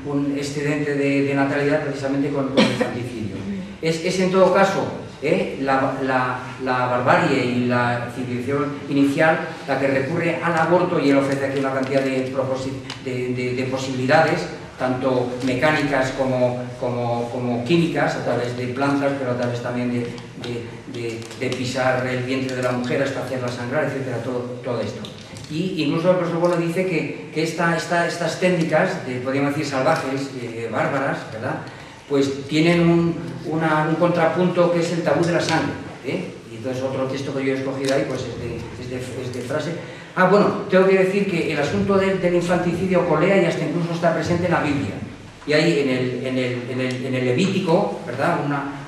un excedente de natalidad precisamente con el infanticidio. Es en todo caso la barbarie y la civilización inicial la que recurre al aborto, y él ofrece aquí una cantidad de posibilidades, tanto mecánicas como químicas, a través de plantas, pero a través también de pisar el vientre de la mujer hasta hacerla sangrar, etcétera, todo esto. Y incluso el profesor Bueno dice que estas técnicas, podríamos decir salvajes, bárbaras, ¿verdad?, pues tienen un contrapunto que es el tabú de la sangre. Y entonces otro texto que yo he escogido ahí pues es de frase. Bueno, tengo que decir que el asunto del infanticidio colea y hasta incluso está presente en la Biblia. Y hay en el Levítico, ¿verdad?,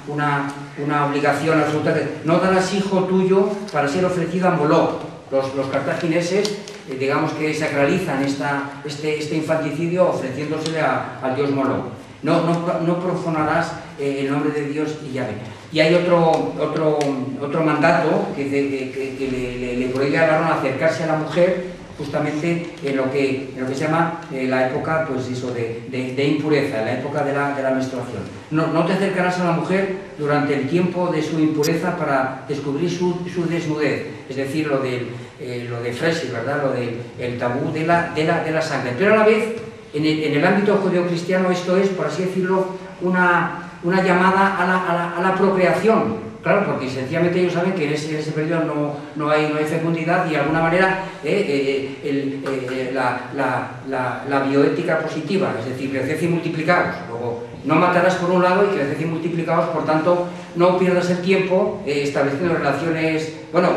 una obligación absoluta de no darás hijo tuyo para ser ofrecido a Moloch. Los cartagineses, digamos que sacralizan este infanticidio ofreciéndosele al dios Moloch. No profanarás el nombre de Dios y Yahvé. Y hay otro mandato que le prohíbe a Aarón acercarse a la mujer, justamente en lo que se llama la época pues eso, de impureza, la época de la menstruación. No te acercarás a la mujer durante el tiempo de su impureza para descubrir su desnudez, es decir, lo de Fresi, ¿verdad?, lo del tabú de la sangre. Pero a la vez, en el ámbito judeocristiano, esto es, por así decirlo, una llamada a la procreación, claro, porque sencillamente ellos saben que en ese periodo no hay fecundidad y de alguna manera la bioética positiva, es decir, creced y multiplicaos. Luego, no matarás por un lado y creced y multiplicaos, por tanto, no pierdas el tiempo estableciendo relaciones, bueno,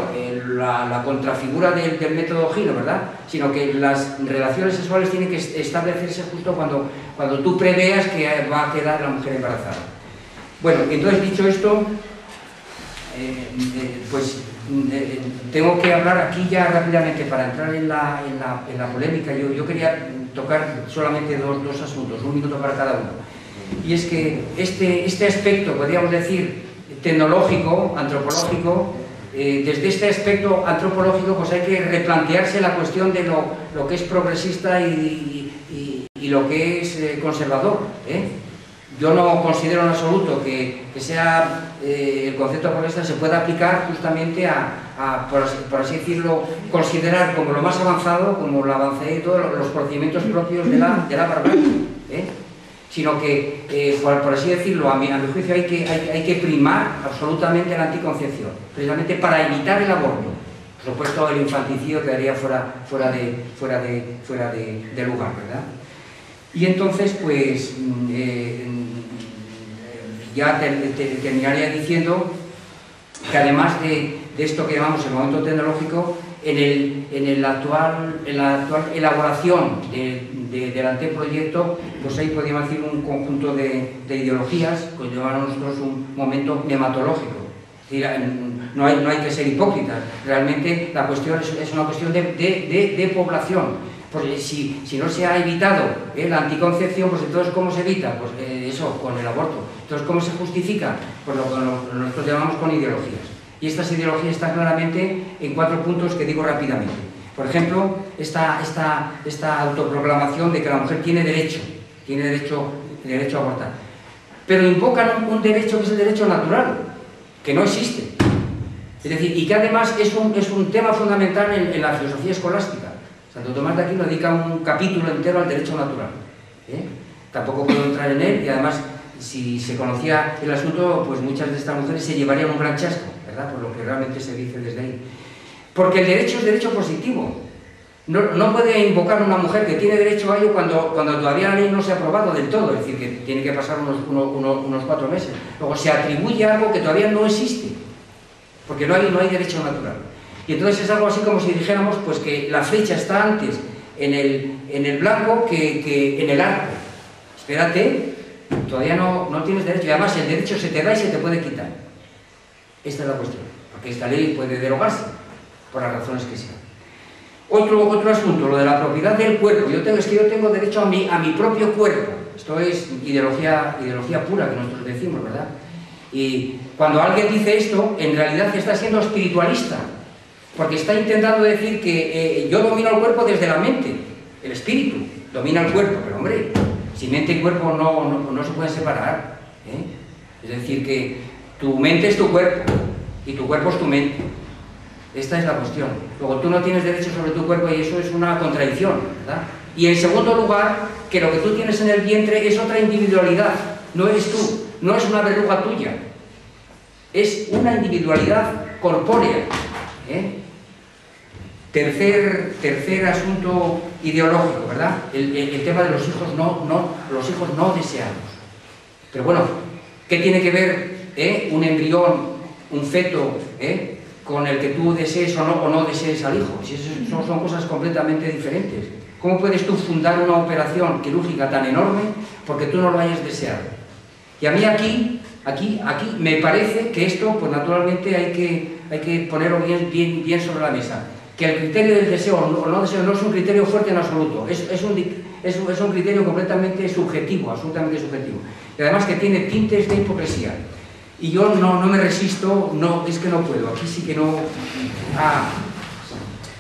la contrafigura del método Gino, ¿verdad? Sino que las relaciones sexuales tienen que establecerse justo cuando tú preveas que va a quedar la mujer embarazada. Bueno, entonces, dicho esto, pues tengo que hablar aquí ya rápidamente para entrar en la polémica. Yo quería tocar solamente dos asuntos, 1 minuto para cada uno. Y es que este aspecto, podríamos decir, tecnológico, antropológico, desde este aspecto antropológico pues hay que replantearse la cuestión de lo que es progresista y lo que es conservador, Yo no considero en absoluto que sea el concepto progresista se pueda aplicar justamente por así decirlo, considerar como lo más avanzado, como lo avancé todos los procedimientos propios de la barbarie, sino que, por así decirlo, a mi juicio hay que primar absolutamente la anticoncepción, precisamente para evitar el aborto. Por supuesto, el infanticidio quedaría fuera de lugar, ¿verdad? Y entonces, pues, ya terminaría diciendo que además de esto que llamamos el momento tecnológico, en la actual elaboración del anteproyecto, pues ahí podríamos decir un conjunto de ideologías que llevan a nosotros un momento nematológico. Es decir, no hay que ser hipócritas, realmente la cuestión es una cuestión de población. Porque si no se ha evitado la anticoncepción, pues entonces ¿cómo se evita? Pues eso, con el aborto. Entonces, ¿cómo se justifica? Pues lo que nosotros llamamos con ideologías. Y estas ideologías están claramente en 4 puntos que digo rápidamente. Por ejemplo, esta autoproclamación de que la mujer tiene derecho a abortar. Pero invocan un derecho que es el derecho natural, que no existe. Es decir, y que además es un tema fundamental en la filosofía escolástica. Santo Tomás de Aquino dedica un capítulo entero al derecho natural. Tampoco puedo entrar en él y además, si se conocía el asunto, pues muchas de estas mujeres se llevarían un gran chasco, ¿verdad? Por lo que realmente se dice desde ahí. Porque el derecho es derecho positivo. No puede invocar una mujer que tiene derecho a ello cuando todavía la ley no se ha aprobado del todo, es decir, que tiene que pasar unos 4 meses. Luego se atribuye algo que todavía no existe, porque no hay derecho natural. Y entonces es algo así como si dijéramos pues que la flecha está antes en el blanco que en el arco. Espérate, todavía no tienes derecho, y además el derecho se te da y se te puede quitar. Esta es la cuestión, porque esta ley puede derogarse, por las razones que sean. Otro asunto, lo de la propiedad del cuerpo. Yo tengo derecho a mi propio cuerpo. Esto es ideología pura que nosotros decimos, ¿verdad? Y cuando alguien dice esto, en realidad está siendo espiritualista, porque está intentando decir que yo domino el cuerpo desde la mente, el espíritu domina el cuerpo, pero hombre, si mente y cuerpo no se pueden separar, Es decir, que tu mente es tu cuerpo y tu cuerpo es tu mente. Esta es la cuestión. Luego tú no tienes derecho sobre tu cuerpo y eso es una contradicción, ¿verdad? Y en segundo lugar, que lo que tú tienes en el vientre es otra individualidad, no eres tú, no es una verruga tuya, es una individualidad corpórea. Tercer asunto ideológico, ¿verdad? El tema de los hijos no deseados. Pero bueno, ¿qué tiene que ver un embrión, un feto, con el que tú desees o no desees al hijo? Si son cosas completamente diferentes. ¿Cómo puedes tú fundar una operación quirúrgica tan enorme porque tú no lo hayas deseado? Y a mí aquí me parece que esto, pues naturalmente hay que ponerlo bien sobre la mesa. Que el criterio del deseo o no deseo no es un criterio fuerte en absoluto, es un criterio completamente subjetivo, absolutamente subjetivo. Y además que tiene tintes de hipocresía. Y yo no me resisto, es que no puedo, aquí sí que no,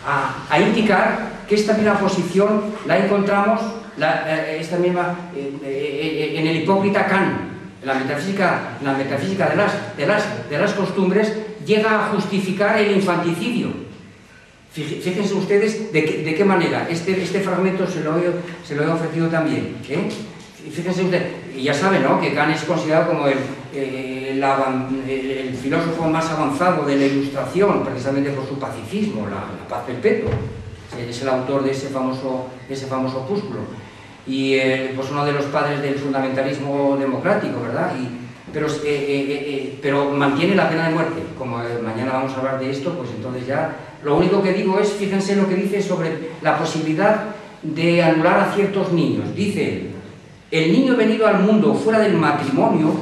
a indicar que esta misma posición la encontramos, esta misma, en el hipócrita Kant, la metafísica de las costumbres, llega a justificar el infanticidio. Fíjense ustedes de qué manera, este fragmento se lo he ofrecido también, fíjense usted, ya saben, ¿no?, que Kant es considerado como el filósofo más avanzado de la Ilustración, precisamente por su pacifismo, la paz perpetua. Es el autor de ese famoso opúsculo. Y pues uno de los padres del fundamentalismo democrático, ¿verdad? Pero mantiene la pena de muerte. Como mañana vamos a hablar de esto, pues entonces ya... Lo único que digo es, fíjense lo que dice sobre la posibilidad de anular a ciertos niños. Dice, el niño venido al mundo fuera del matrimonio,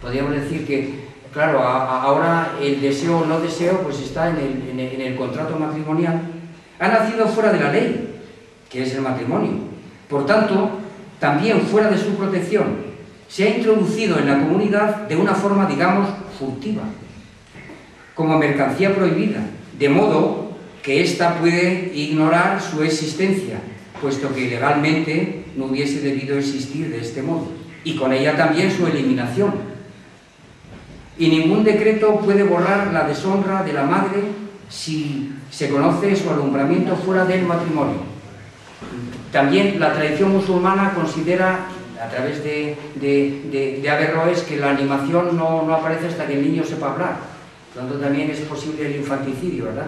podríamos decir que, claro, ahora el deseo o no deseo pues está en el contrato matrimonial, ha nacido fuera de la ley, que es el matrimonio. Por tanto, también fuera de su protección, se ha introducido en la comunidad de una forma, digamos, furtiva, como mercancía prohibida, de modo que ésta puede ignorar su existencia, puesto que legalmente no hubiese debido existir de este modo, y con ella también su eliminación. Y ningún decreto puede borrar la deshonra de la madre si se conoce su alumbramiento fuera del matrimonio. También la tradición musulmana considera, a través de Averroes, que la animación no aparece hasta que el niño sepa hablar. Por lo tanto, también es posible el infanticidio, ¿verdad?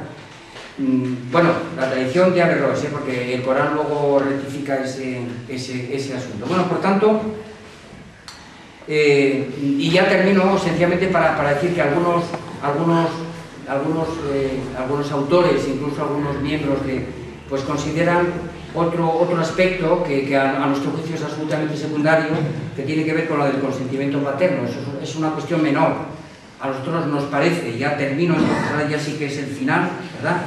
Bueno, la tradición de Averroes, porque el Corán luego rectifica ese asunto. Bueno, por tanto, y ya termino sencillamente para decir que algunos autores, incluso algunos miembros, pues consideran otro aspecto que a nuestro juicio es absolutamente secundario, que tiene que ver con lo del consentimiento paterno. Eso es una cuestión menor. A nosotros nos parece, ya termino, ahora ya sí que es el final, ¿verdad?,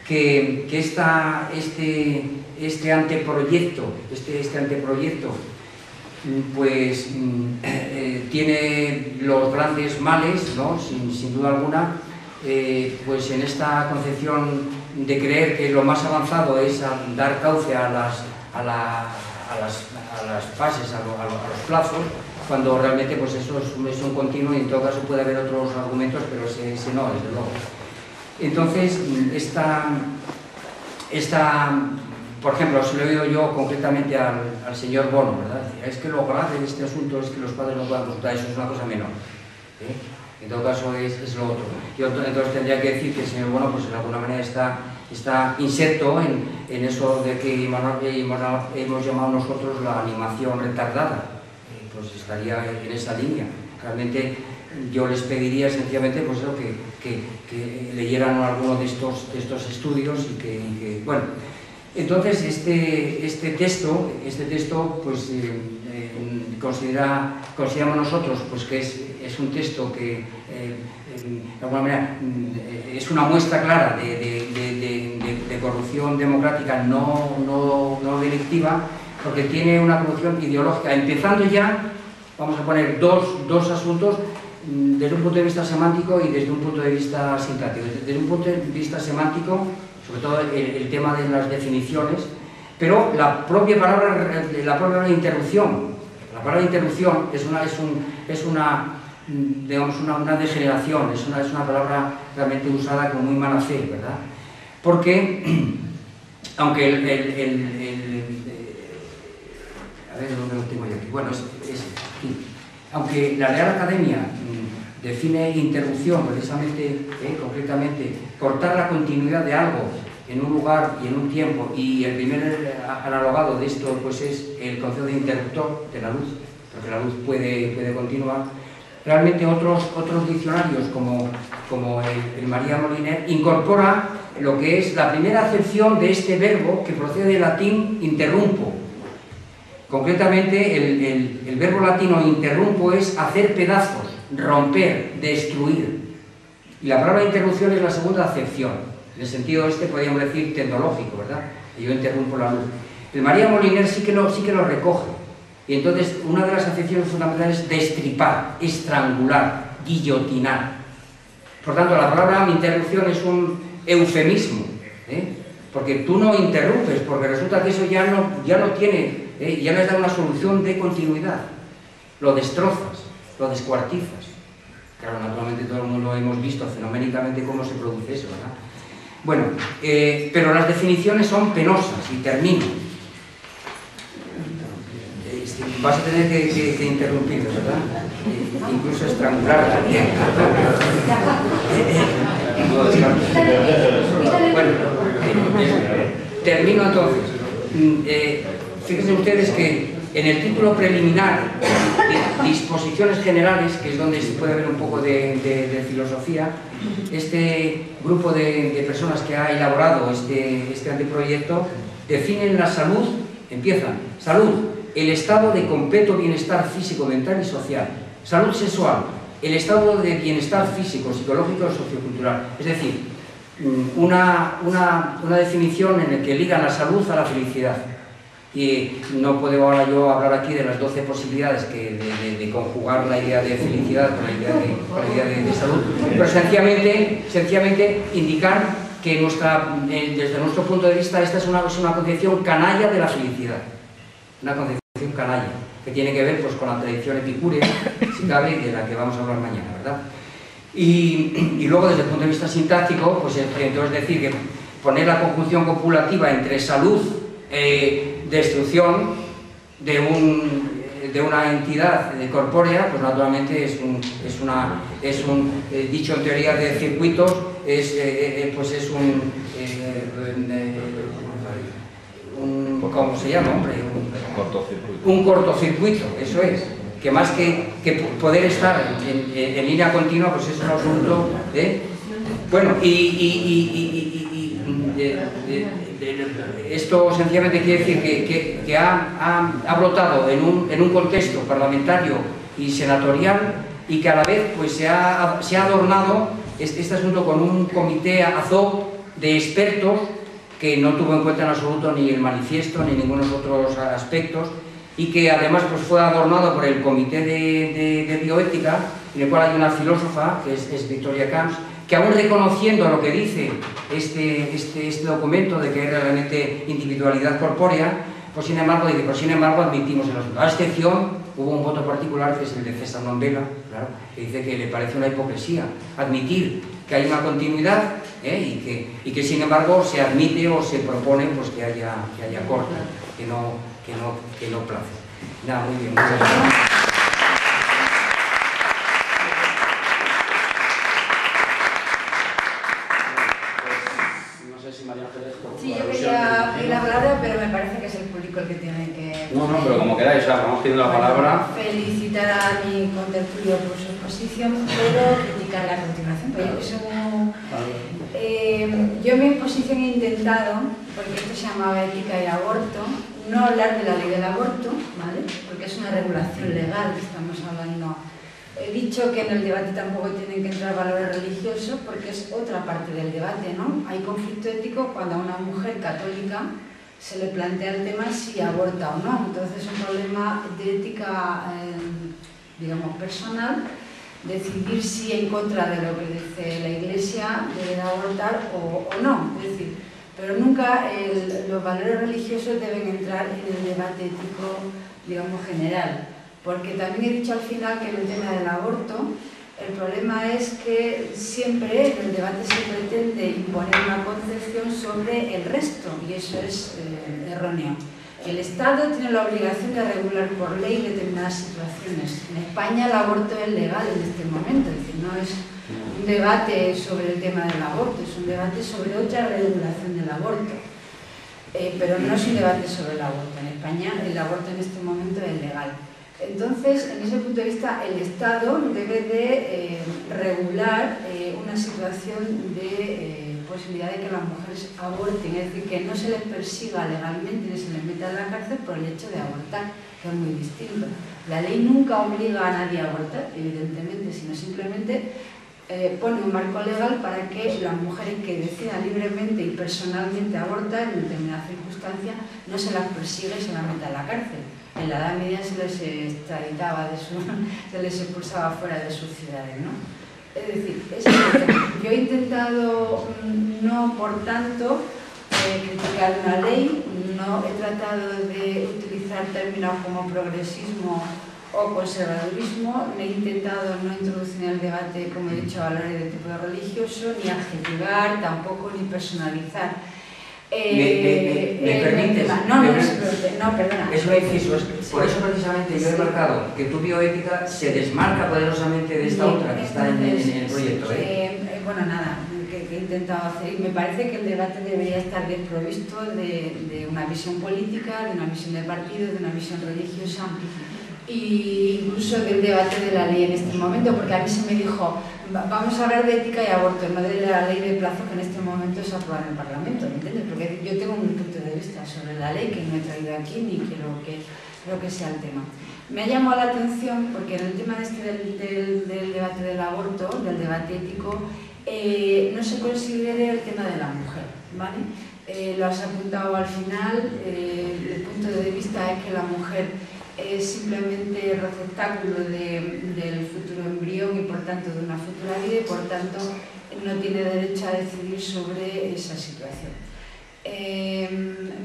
que este anteproyecto, pues tiene los grandes males, ¿no?, sin duda alguna, pues en esta concepción de creer que lo más avanzado es dar cauce a las fases, a los plazos, cuando realmente pues eso es un continuo, y en todo caso puede haber otros argumentos, pero ese no, desde luego. Entonces, por ejemplo, se lo he oído yo concretamente al señor Bono, ¿verdad? Es que lo grave de este asunto es que los padres no puedan consultar, eso es una cosa menor, ¿eh? En todo caso es lo otro. Yo entonces tendría que decir que el señor Bono pues de alguna manera está inserto en eso de que hemos llamado nosotros la animación retardada. Pues estaría en esa línea. Realmente yo les pediría sencillamente pues eso, que leyeran alguno de estos estudios y que bueno. Entonces este texto pues consideramos nosotros pues que es un texto que de alguna manera es una muestra clara de corrupción democrática no delictiva, porque tiene una corrupción ideológica, empezando ya, vamos a poner dos asuntos desde un punto de vista semántico y desde un punto de vista sintáctico. Desde un punto de vista semántico, sobre todo el tema de las definiciones, pero la propia palabra interrupción. La palabra interrupción es una degeneración, es una palabra realmente usada con muy mala fe, ¿verdad? Porque, aunque a ver dónde lo tengo yo aquí. Bueno, aquí. Aunque la Real Academia define interrupción precisamente, concretamente, cortar la continuidad de algo en un lugar y en un tiempo, y el primer analogado de esto pues es el concepto de interruptor de la luz, porque la luz puede continuar. Realmente otros diccionarios como el María Moliner incorpora lo que es la primera acepción de este verbo, que procede del latín interrumpo. Concretamente, el verbo latino interrumpo es hacer pedazos, romper, destruir. Y la palabra interrupción es la segunda acepción. En el sentido podríamos decir tecnológico, ¿verdad? Y yo interrumpo la luz. El María Moliner sí que lo recoge. Y entonces, una de las acepciones fundamentales es destripar, estrangular, guillotinar. Por tanto, la palabra interrupción es un eufemismo, porque tú no interrumpes, porque resulta que eso ya no tiene... ya les da una solución de continuidad, lo destrozas, lo descuartizas. Claro, naturalmente todo el mundo hemos visto fenoménicamente cómo se produce eso, ¿verdad? Bueno, pero las definiciones son penosas, y termino. Vas a tener que interrumpir, ¿verdad? Incluso estrangular también. Bueno, termino entonces. Fíjense ustedes que en el título preliminar, disposiciones generales, que es donde se puede ver un poco de filosofía, este grupo de personas que ha elaborado este anteproyecto definen la salud, empiezan, salud, el estado de completo bienestar físico, mental y social. Salud sexual, el estado de bienestar físico, psicológico y sociocultural. Es decir, una definición en la que ligan la salud a la felicidad. Y no puedo ahora yo hablar aquí de las 12 posibilidades de conjugar la idea de felicidad con la idea de salud, pero sencillamente indicar que desde nuestro punto de vista esta es una concepción canalla de la felicidad, una concepción canalla, que tiene que ver pues, con la tradición epicúrea, si cabe, de la que vamos a hablar mañana, ¿verdad? Y luego desde el punto de vista sintáctico, pues entonces decir que poner la conjunción copulativa entre salud, destrucción de una entidad corpórea, pues naturalmente es un dicho en teoría de circuitos, pues es ¿cómo se llama, hombre? Un cortocircuito, eso es. Que más que poder estar en línea continua, pues es un asunto de... Bueno, esto sencillamente quiere decir que ha brotado en un contexto parlamentario y senatorial y que a la vez pues, se ha adornado este asunto con un comité AZO de expertos que no tuvo en cuenta en absoluto ni el manifiesto ni ningunos otros aspectos y que además pues, fue adornado por el comité de bioética, en el cual hay una filósofa que es Victoria Camps, que aún reconociendo lo que dice este documento de que es realmente individualidad corpórea, pues sin embargo admitimos el asunto. A excepción, hubo un voto particular que es el de César Nombela, claro, que dice que le parece una hipocresía admitir que hay una continuidad y que sin embargo se admite o se propone pues, que haya corte, que no plazo. Nada, muy bien. Muchas gracias. Sí, yo quería pedir la palabra, pero me parece que es el público el que tiene que... No, pero como queráis, o sea, vamos pidiendo la palabra. Felicitar a mi contertulio por su exposición, pero criticarla a continuación, yo en mi exposición he intentado, porque esto se llamaba ética y aborto, no hablar de la ley del aborto, ¿vale? Porque es una regulación legal que estamos hablando. He dicho que en el debate tampoco tienen que entrar valores religiosos porque es otra parte del debate, ¿no? Hay conflicto ético cuando a una mujer católica se le plantea el tema si aborta o no. Entonces es un problema de ética, digamos, personal, decidir si en contra de lo que dice la Iglesia debe abortar o no. Es decir, pero nunca los valores religiosos deben entrar en el debate ético, digamos, general. Porque también he dicho al final que en el tema del aborto, el problema es que siempre en el debate se pretende imponer una concepción sobre el resto, y eso es erróneo. El Estado tiene la obligación de regular por ley determinadas situaciones. En España el aborto es legal en este momento, es decir, no es un debate sobre el tema del aborto, es un debate sobre otra regulación del aborto. Pero no es un debate sobre el aborto. En España el aborto en este momento es legal. Entonces, en ese punto de vista, el Estado debe de regular una situación de posibilidad de que las mujeres aborten, es decir, que no se les persiga legalmente ni se les meta en la cárcel por el hecho de abortar, que es muy distinto. La ley nunca obliga a nadie a abortar, evidentemente, sino simplemente pone un marco legal para que las mujeres que decidan libremente y personalmente abortar en determinadas circunstancias no se las persiga y se las meta en la cárcel. En la Edad Media se les extraditaba, se les expulsaba fuera de sus ciudades, ¿no? Es decir, yo he intentado, no por tanto, criticar una ley, no he tratado de utilizar términos como progresismo o conservadurismo, he intentado no introducir en el debate, como he dicho, valores de tipo religioso, ni adjetivar, tampoco ni personalizar. ¿Me permites? No, perdona. Es un inciso. Por eso precisamente yo he marcado que tu bioética se desmarca poderosamente de esta otra que está en el proyecto. Bueno, nada, que he intentado hacer. Y me parece que el debate debería estar desprovisto de una visión política, de una visión de partido, de una visión religiosa e incluso del debate de la ley en este momento, porque a mí se me dijo, vamos a hablar de ética y aborto, no de la ley de plazo que en este momento se aprueba en el Parlamento, ¿me entiendes? Porque yo tengo un punto de vista sobre la ley que no he traído aquí ni quiero que sea el tema. Me ha llamado la atención porque en el tema del debate del aborto, del debate ético, no se considera el tema de la mujer, ¿vale? Lo has apuntado al final, el punto de vista es que la mujer es simplemente el receptáculo del futuro embrión y por tanto de una futura vida y por tanto no tiene derecho a decidir sobre esa situación.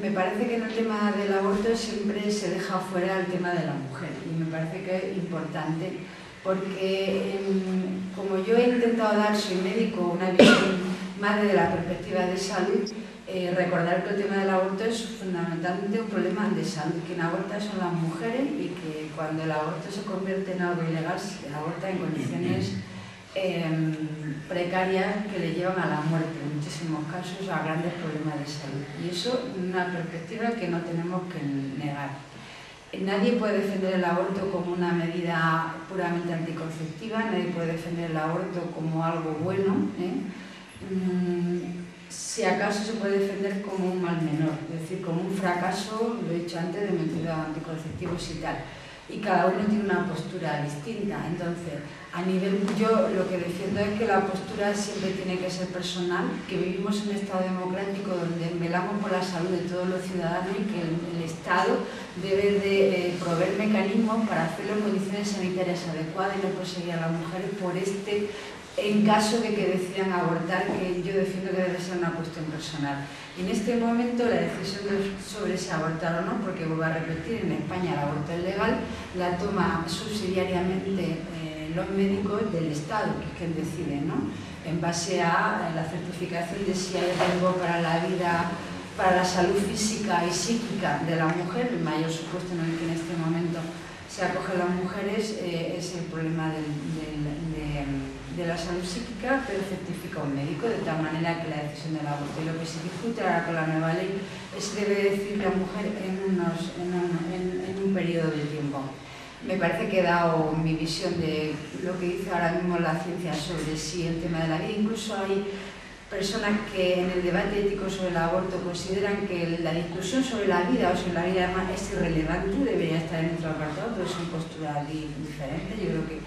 Me parece que en el tema del aborto siempre se deja fuera el tema de la mujer y me parece que es importante porque como yo he intentado dar, soy médico, una visión más desde la perspectiva de salud, recordar que el tema del aborto es fundamentalmente un problema de salud. Quien aborta son las mujeres y que cuando el aborto se convierte en algo ilegal, se aborta en condiciones precarias que le llevan a la muerte, en muchísimos casos a grandes problemas de salud. Y eso es una perspectiva que no tenemos que negar. Nadie puede defender el aborto como una medida puramente anticonceptiva, nadie puede defender el aborto como algo bueno, si acaso se puede defender como un mal menor, es decir, como un fracaso, lo he dicho antes, de métodos anticonceptivos y tal. Y cada uno tiene una postura distinta. Entonces, a nivel, yo lo que defiendo es que la postura siempre tiene que ser personal, que vivimos en un Estado democrático donde velamos por la salud de todos los ciudadanos y que el Estado debe de proveer mecanismos para hacerlo en condiciones sanitarias adecuadas y no perseguir a las mujeres por en caso de que decidan abortar, que yo defiendo que debe ser una cuestión personal. Y en este momento la decisión sobre si abortar o no, porque vuelvo a repetir, en España el aborto es legal, la toma subsidiariamente los médicos del Estado, que es quien decide, ¿no? En base a la certificación de si hay riesgo para la vida, para la salud física y psíquica de la mujer, el mayor supuesto en el que en este momento se acogen las mujeres es el problema de la salud psíquica, pero certifica un médico, de tal manera que la decisión del aborto y lo que se discute ahora con la nueva ley es que debe decir la mujer en un periodo de tiempo. Me parece que he dado mi visión de lo que dice ahora mismo la ciencia sobre si el tema de la vida. Incluso hay personas que en el debate ético sobre el aborto consideran que la discusión sobre la vida o sobre la vida es irrelevante, debería estar en otro apartado, pero son posturas diferentes. Yo creo que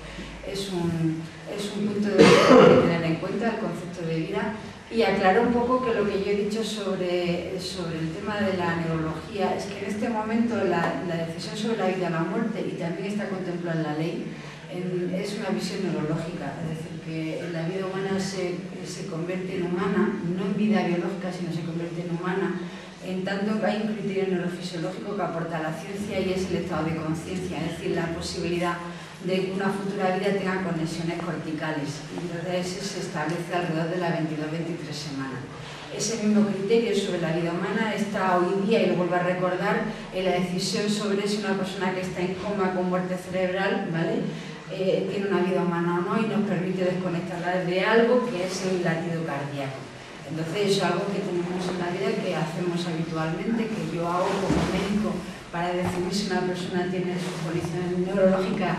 es un punto de vista que hay que tener en cuenta, el concepto de vida. Y aclaro un poco que lo que yo he dicho sobre el tema de la neurología es que en este momento la decisión sobre la vida o la muerte, y también está contemplada en la ley, es una visión neurológica, es decir, que la vida humana se convierte en humana, no en vida biológica, sino se convierte en humana, en tanto que hay un criterio neurofisiológico que aporta la ciencia y es el estado de conciencia, es decir, la posibilidad de que una futura vida tenga conexiones corticales. Entonces se establece alrededor de las 22-23 semanas. Ese mismo criterio sobre la vida humana está hoy día, y lo vuelvo a recordar, en la decisión sobre si una persona que está en coma con muerte cerebral, ¿vale?, tiene una vida humana o no, y nos permite desconectarla de algo que es el latido cardíaco. Entonces eso es algo que tenemos en la vida, que hacemos habitualmente, que yo hago como médico para decidir si una persona tiene su condición neurológica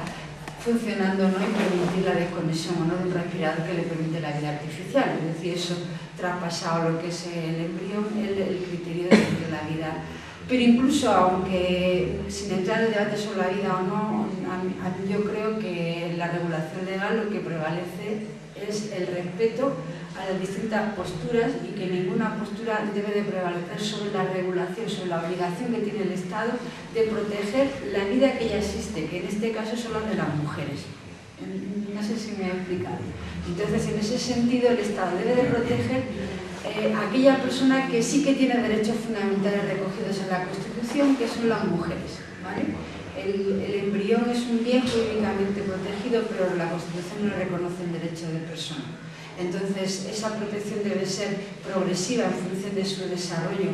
funcionando o no y permitir la desconexión o no de un respirador que le permite la vida artificial. Es decir, eso traspasado lo que es el embrión, el criterio de la vida. Pero incluso, aunque sin entrar en el debate sobre la vida o no, yo creo que en la regulación legal lo que prevalece es el respeto a las distintas posturas y que ninguna postura debe de prevalecer sobre la regulación, sobre la obligación que tiene el Estado de proteger la vida que ya existe, que en este caso son las de las mujeres. No sé si me he explicado. Entonces, en ese sentido, el Estado debe de proteger a aquella persona que sí que tiene derechos fundamentales recogidos en la Constitución, que son las mujeres, ¿vale? El embrión es un bien jurídicamente protegido, pero la Constitución no reconoce el derecho de persona. Entonces, esa protección debe ser progresiva en función de su desarrollo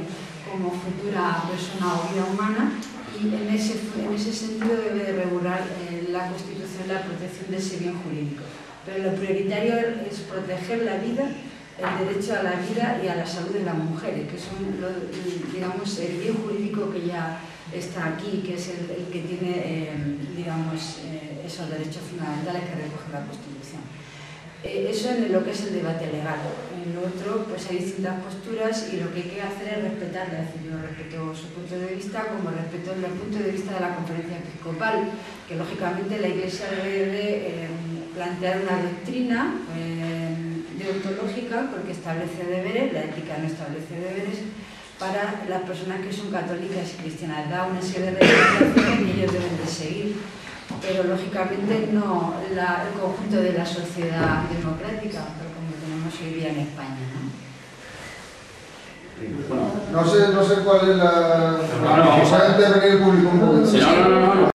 como futura persona o vida humana, y en ese sentido debe de regular la Constitución la protección de ese bien jurídico. Pero lo prioritario es proteger la vida, el derecho a la vida y a la salud de las mujeres, que son, digamos, el bien jurídico que ya está aquí, que es el que tiene, digamos, esos derechos fundamentales que recoge la Constitución. Eso en lo que es el debate legal. En lo otro, pues hay distintas posturas y lo que hay que hacer es respetarla. Es decir, yo respeto su punto de vista como respeto el punto de vista de la Conferencia Episcopal, que lógicamente la Iglesia debe de plantear una doctrina deontológica, porque establece deberes, la ética no establece deberes, para las personas que son católicas y cristianas. Da una serie de recomendaciones que ellos deben de seguir, pero lógicamente no el conjunto de la sociedad democrática, como tenemos hoy día en España, ¿no? No sé cuál es la... Vamos a intervenir el público un poco. No,